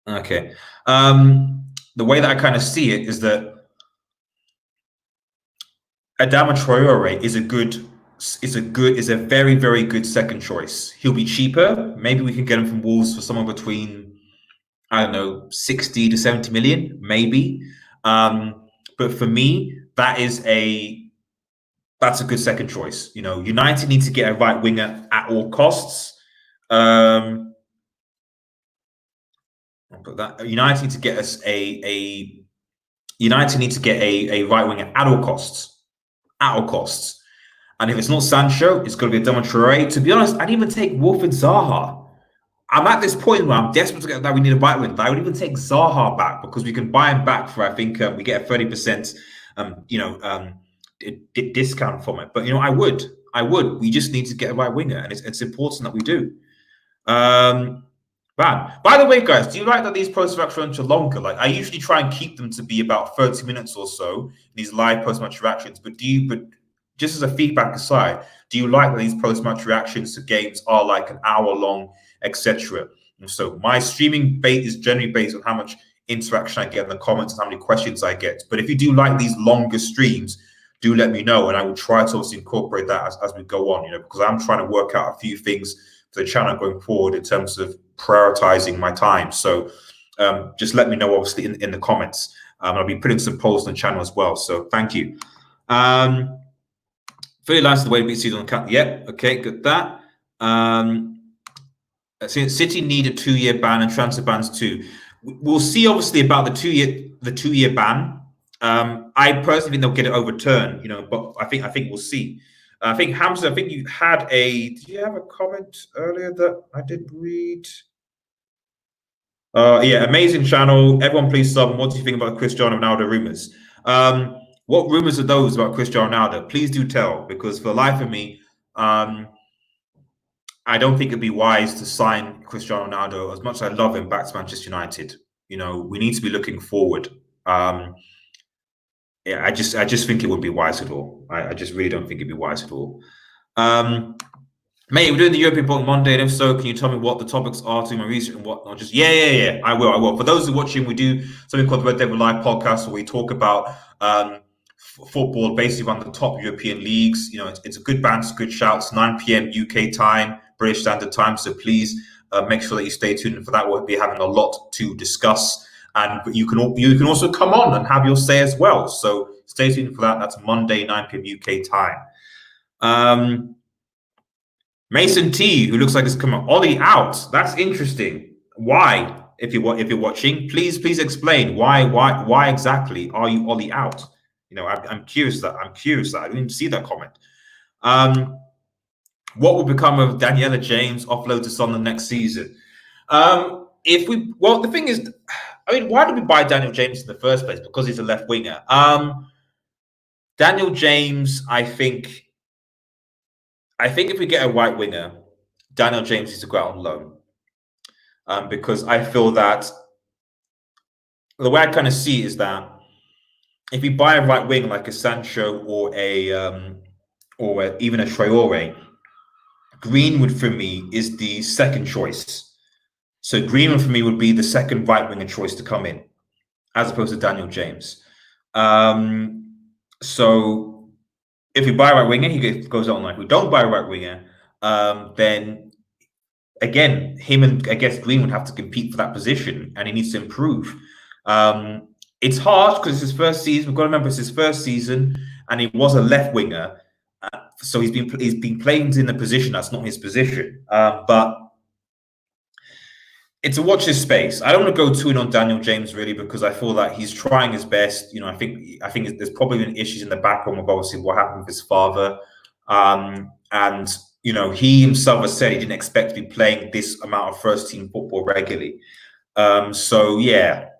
Okay. The way that I kind of see it is that Adama Traore is a very, very good second choice. He'll be cheaper. Maybe we can get him from Wolves for somewhere between, I don't know, 60 to 70 million, maybe. But for me, that's a good second choice. United need to get a right winger at all costs. I'll put that. United need to get us a right winger at all costs. At all costs. And if it's not Sancho, it's going to be Adama Traore. To be honest, I'd even take Wilfried Zaha. I'm at this point where I'm desperate to get that we need a right wing. I would even take Zaha back because we can buy him back for, I think, we get a 30% discount from it. But I would. We just need to get a right winger, and it's important that we do. By the way, guys, do you like that these post-match reactions are longer? Like, I usually try and keep them to be about 30 minutes or so, these live post-match reactions. But just as a feedback aside, do you like that these post-match reactions to games are like an hour long, etc.? So my streaming bait is generally based on how much interaction I get in the comments and how many questions I get. But if you do like these longer streams, do let me know, and I will try to obviously incorporate that as we go on, because I'm trying to work out a few things for the channel going forward in terms of prioritizing my time. So just let me know, obviously, in the comments. I'll be putting some polls on the channel as well. So thank you. Very nice the way we see on the cat. Yep. Okay, good that. City need a 2-year ban and transfer bans too. We'll see, obviously, about the 2-year ban. I personally think they'll get it overturned, but I think we'll see. I think Hamza, did you have a comment earlier that I did read? Yeah, amazing channel. Everyone please sub. What do you think about Cristiano Ronaldo rumors? What rumors are those about Cristiano Ronaldo? Please do tell, because for the life of me, I don't think it'd be wise to sign Cristiano Ronaldo, as much as I love him, back to Manchester United. We need to be looking forward. Yeah, I just think it wouldn't be wise at all. I just really don't think it'd be wise at all. Mate, we're doing the European Book Monday, and if so, can you tell me what the topics are, to my research and whatnot? Just yeah, I will. For those who are watching, we do something called the Red Devil Live podcast, where we talk about football, basically on the top European leagues. It's a good banter, good shouts. 9 p.m. UK time, British Standard Time. So please make sure that you stay tuned for that. We'll be having a lot to discuss, and you can also come on and have your say as well. So stay tuned for that. That's Monday, 9 p.m. UK time. Mason T, who looks like it's coming. Ollie out. That's interesting. Why? If you're watching, please explain why exactly are you Ollie out? I'm curious that I didn't even see that comment. What will become of Daniela James offload to Sunderland next season? The thing is, I mean, why did we buy Daniel James in the first place? Because he's a left winger. Daniel James, I think if we get a right winger, Daniel James needs to go out on loan. Because I feel that the way I kind of see it is that if you buy a right wing like a Sancho or even a Traore, Greenwood for me is the second choice. So Greenwood for me would be the second right winger choice to come in, as opposed to Daniel James. So if you buy a right winger, he goes out on loan. If we don't buy a right winger, then again, him and I guess Greenwood have to compete for that position, and he needs to improve. It's hard because it's his first season. We've got to remember it's his first season, and he was a left winger, so he's been playing in a position that's not his position. But it's a watch this space. I don't want to go too in on Daniel James really because I feel that he's trying his best. You know, I think there's probably been issues in the background of obviously what happened with his father, and you know he himself has said he didn't expect to be playing this amount of first team football regularly. So yeah.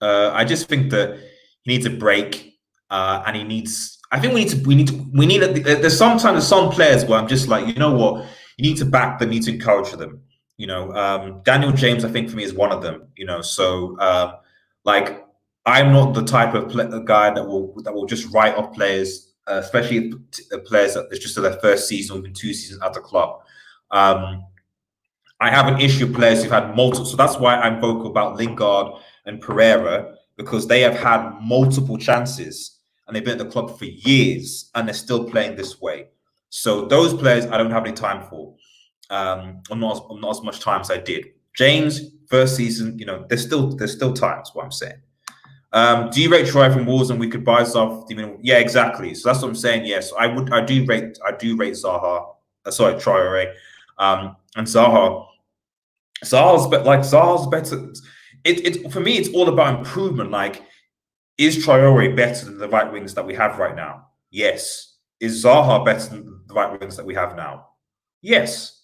I just think that he needs a break, and he needs. I think we need. There's sometimes some players where I'm just like, you know what, you need to back them, you need to encourage them. You know, Daniel James, I think for me is one of them. You know, so like I'm not the type of guy that will just write off players, especially players that it's just their first season or even 2 seasons at the club. I have an issue with players who've had multiple. So that's why I'm vocal about Lingard and Pereira, because they have had multiple chances and they've been at the club for years and they're still playing this way. So those players I don't have any time for. I'm not as much time as I did. James, first season, you know, there's still time, is what I'm saying. Do you rate Troy from Wolves and we could buy Zaha? Yeah, exactly. So that's what I'm saying. Yes, I do rate Zaha. Sorry, Traore. And Zaha's better. It for me, it's all about improvement. Like, is Traore better than the right wings that we have right now? Yes. Is Zaha better than the right wings that we have now? Yes.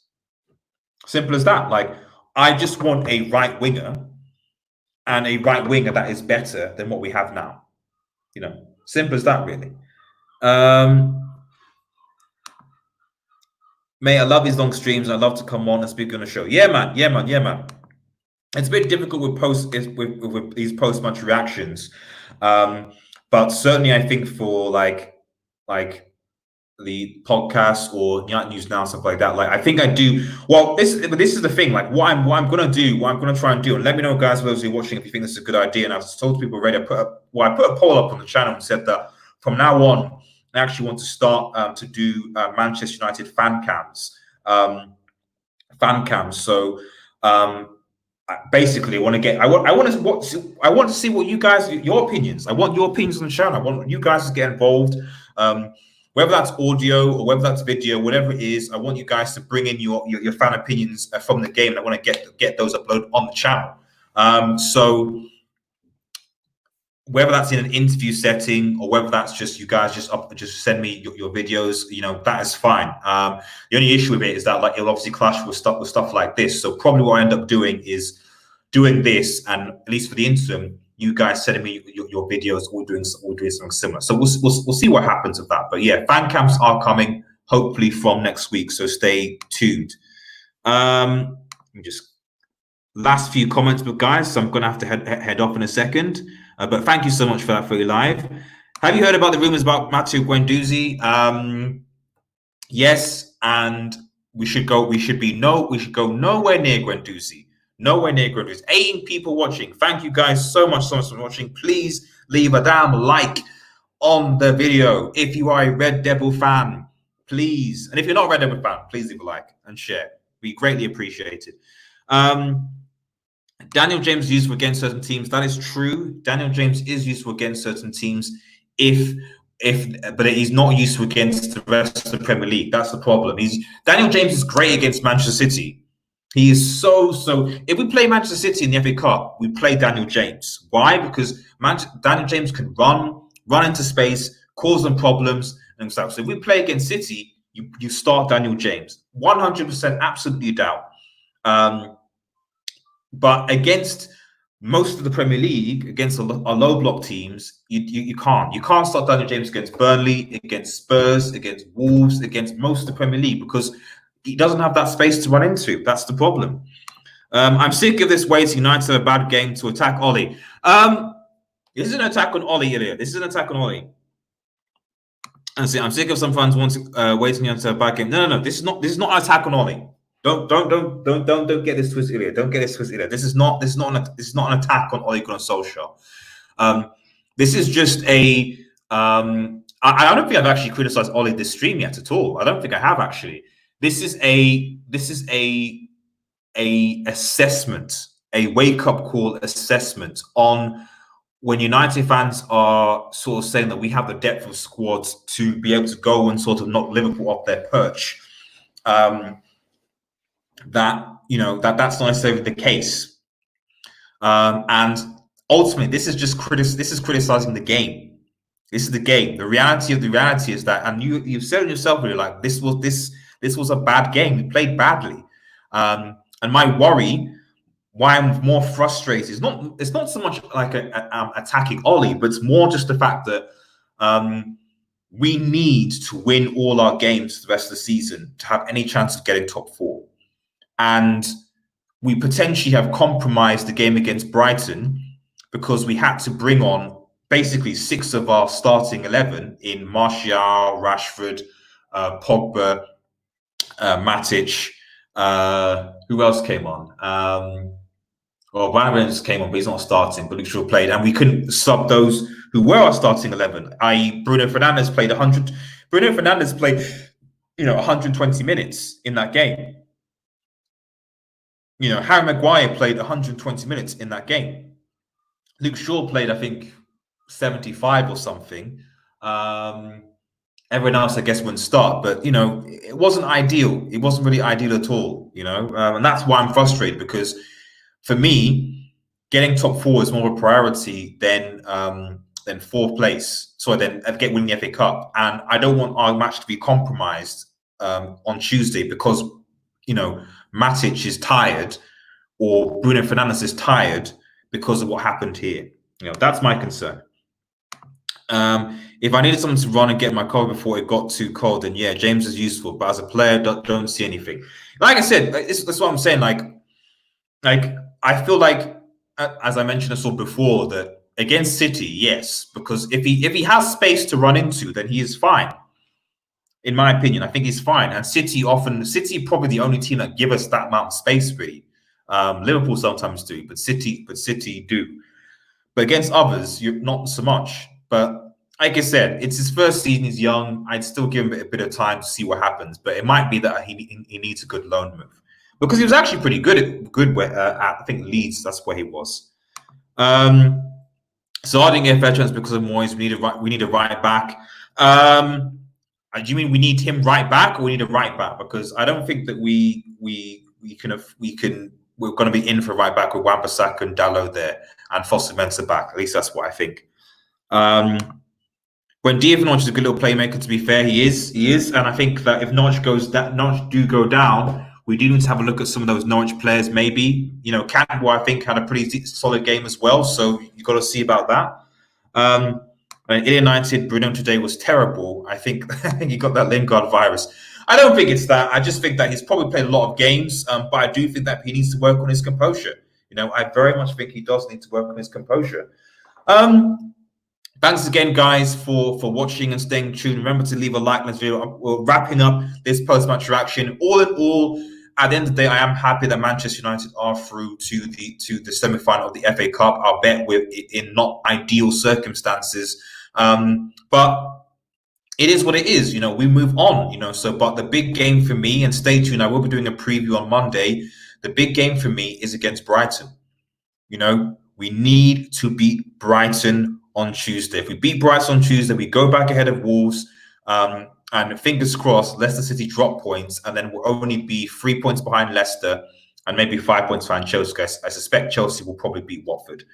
Simple as that. Like, I just want a right winger and a right winger that is better than what we have now. You know, simple as that, really. Mate, I love these long streams. I love to come on and speak on the show. Yeah, man. It's a bit difficult with these post-match reactions, but certainly I think for like the podcast or News Now, stuff like that. Like, I think I do. Well, this is the thing. Like, what I'm gonna try and do, and let me know, guys, for those who are watching, if you think this is a good idea. And I've told people already. I put a poll up on the channel and said that from now on, I actually want to start to do Manchester United fan cams. So basically, I want to see what you guys, your opinions. I want your opinions on the channel. I want you guys to get involved. Whether that's audio or whether that's video, whatever it is, I want you guys to bring in your fan opinions from the game. And I want to get those uploaded on the channel. So whether that's in an interview setting or whether that's just you guys just send me your videos, you know, that is fine. The only issue with it is that, like, it'll obviously clash with stuff like this. So probably what I end up doing is doing this, and at least for the interim, you guys sending me your videos or doing something similar. So we'll see what happens with that. But yeah, fan camps are coming hopefully from next week. So stay tuned. Just last few comments, but guys, so I'm gonna have to head off in a second. But thank you so much for that for your live. Have you heard about the rumors about Matteo Guendouzi? Yes, and we should go nowhere near Guendouzi. Nowhere near Guendouzi. 18 people watching. Thank you guys so much for watching. Please leave a damn like on the video if you are a Red Devil fan. Please, and if you're not a Red Devil fan, please leave a like and share. We greatly appreciate it. Daniel James is useful against certain teams. That is true. Daniel James is useful against certain teams, but he's not useful against the rest of the Premier League. That's the problem. Daniel James is great against Manchester City. He is so. If we play Manchester City in the FA Cup, we play Daniel James. Why? Because Daniel James can run into space, cause them problems, and stuff. So if we play against City, you start Daniel James, 100%, absolutely doubt. But against most of the Premier League, against a low block teams, you can't. You can't start Daniel James against Burnley, against Spurs, against Wolves, against most of the Premier League, because he doesn't have that space to run into. That's the problem. I'm sick of this waiting United to have a bad game to attack Ollie. This is an attack on Ollie, Ilya. This is an attack on Ollie. And see, I'm sick of some fans wanting waiting United to have a bad game. No. This is not an attack on Ollie. Don't get this twisted, Ilya. Don't get this twisted, Ilya. This is not an attack on Ole Gunnar Solskjaer. This is just a. I don't think I've actually criticized Ollie this stream yet at all. I don't think I have actually. This is a assessment, a wake-up call assessment on when United fans are sort of saying that we have the depth of squads to be able to go and sort of knock Liverpool off their perch. That's not necessarily the case. And ultimately, this is criticizing the game. This is the game. The reality is that, and you've said it yourself, really, like this was a bad game. We played badly. And my worry, why I'm more frustrated, it's not so much like attacking Ollie, but it's more just the fact that we need to win all our games for the rest of the season to have any chance of getting top four. And we potentially have compromised the game against Brighton because we had to bring on basically 6 of our starting 11 in Martial, Rashford, Pogba, Matic. Who else came on? Well, Fernandes came on, but he's not starting. But Luke Shaw played, and we couldn't sub those who were our starting 11. I.e., Bruno Fernandes played 100. Bruno Fernandes played, 120 minutes in that game. Harry Maguire played 120 minutes in that game. Luke Shaw played, I think, 75 or something. Everyone else, I guess, wouldn't start, but it wasn't ideal. It wasn't really ideal at all, and that's why I'm frustrated, because for me, getting top four is more of a priority than 4th place. So then get winning the FA Cup, and I don't want our match to be compromised on Tuesday because Matic is tired or Bruno Fernandes is tired because of what happened here. That's my concern. If I needed someone to run and get my cover before it got too cold, then yeah, James is useful. But as a player, don't see anything. Like I said, that's what I'm saying. Like I feel like, as I mentioned this all before, that against City, yes, because if he has space to run into, then he is fine. In my opinion, I think he's fine. And City probably the only team that give us that amount of space, really. Liverpool sometimes do, but City do. But against others, you're not so much. But like I said, it's his first season. He's young. I'd still give him a bit of time to see what happens. But it might be that he needs a good loan move, because he was actually pretty good at I think Leeds. That's where he was. So I didn't get a fair chance because of Moyes. We need a right back. Do you mean we need him right back, or we need a right back? Because I don't think that we're going to be in for right back with Wan-Bissaka and Dalot there and Foster-Mensah back. At least that's what I think. When Norwich is a good little playmaker, to be fair, he is, and I think that if Norwich do go down, we do need to have a look at some of those Norwich players. Maybe Campbell, I think, had a pretty solid game as well, so you got to see about that. United, Bruno today was terrible. I think he got that Lingard virus. I don't think it's that. I just think that he's probably played a lot of games, but I do think that he needs to work on his composure. I very much think he does need to work on his composure. Thanks again, guys, for watching and staying tuned. Remember to leave a like on this video. We're wrapping up this post-match reaction. All in all, at the end of the day, I am happy that Manchester United are through to the semi-final of the FA Cup. I'll bet in not ideal circumstances, but it is what it is. We move on. So, but the big game for me, and stay tuned, I will be doing a preview on Monday. The big game for me is against Brighton. We need to beat Brighton on Tuesday. If we beat Brighton on Tuesday, we go back ahead of Wolves, and fingers crossed, Leicester City drop points, and then we'll only be 3 points behind Leicester and maybe 5 points behind Chelsea. I suspect Chelsea will probably beat Watford.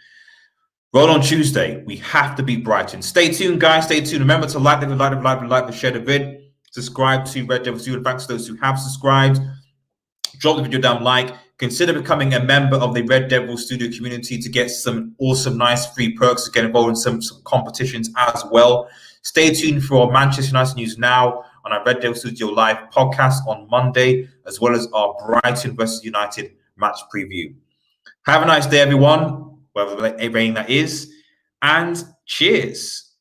Roll on Tuesday. We have to beat Brighton. Stay tuned, guys. Stay tuned. Remember to like the share the vid. Subscribe to Red Devil Studio. Thanks to those who have subscribed. Drop the video down, like. Consider becoming a member of the Red Devil Studio community to get some awesome, nice free perks, to get involved in some competitions as well. Stay tuned for Manchester United news now on our Red Devil Studio Live podcast on Monday, as well as our Brighton versus United match preview. Have a nice day, everyone, whatever rain that is, and cheers.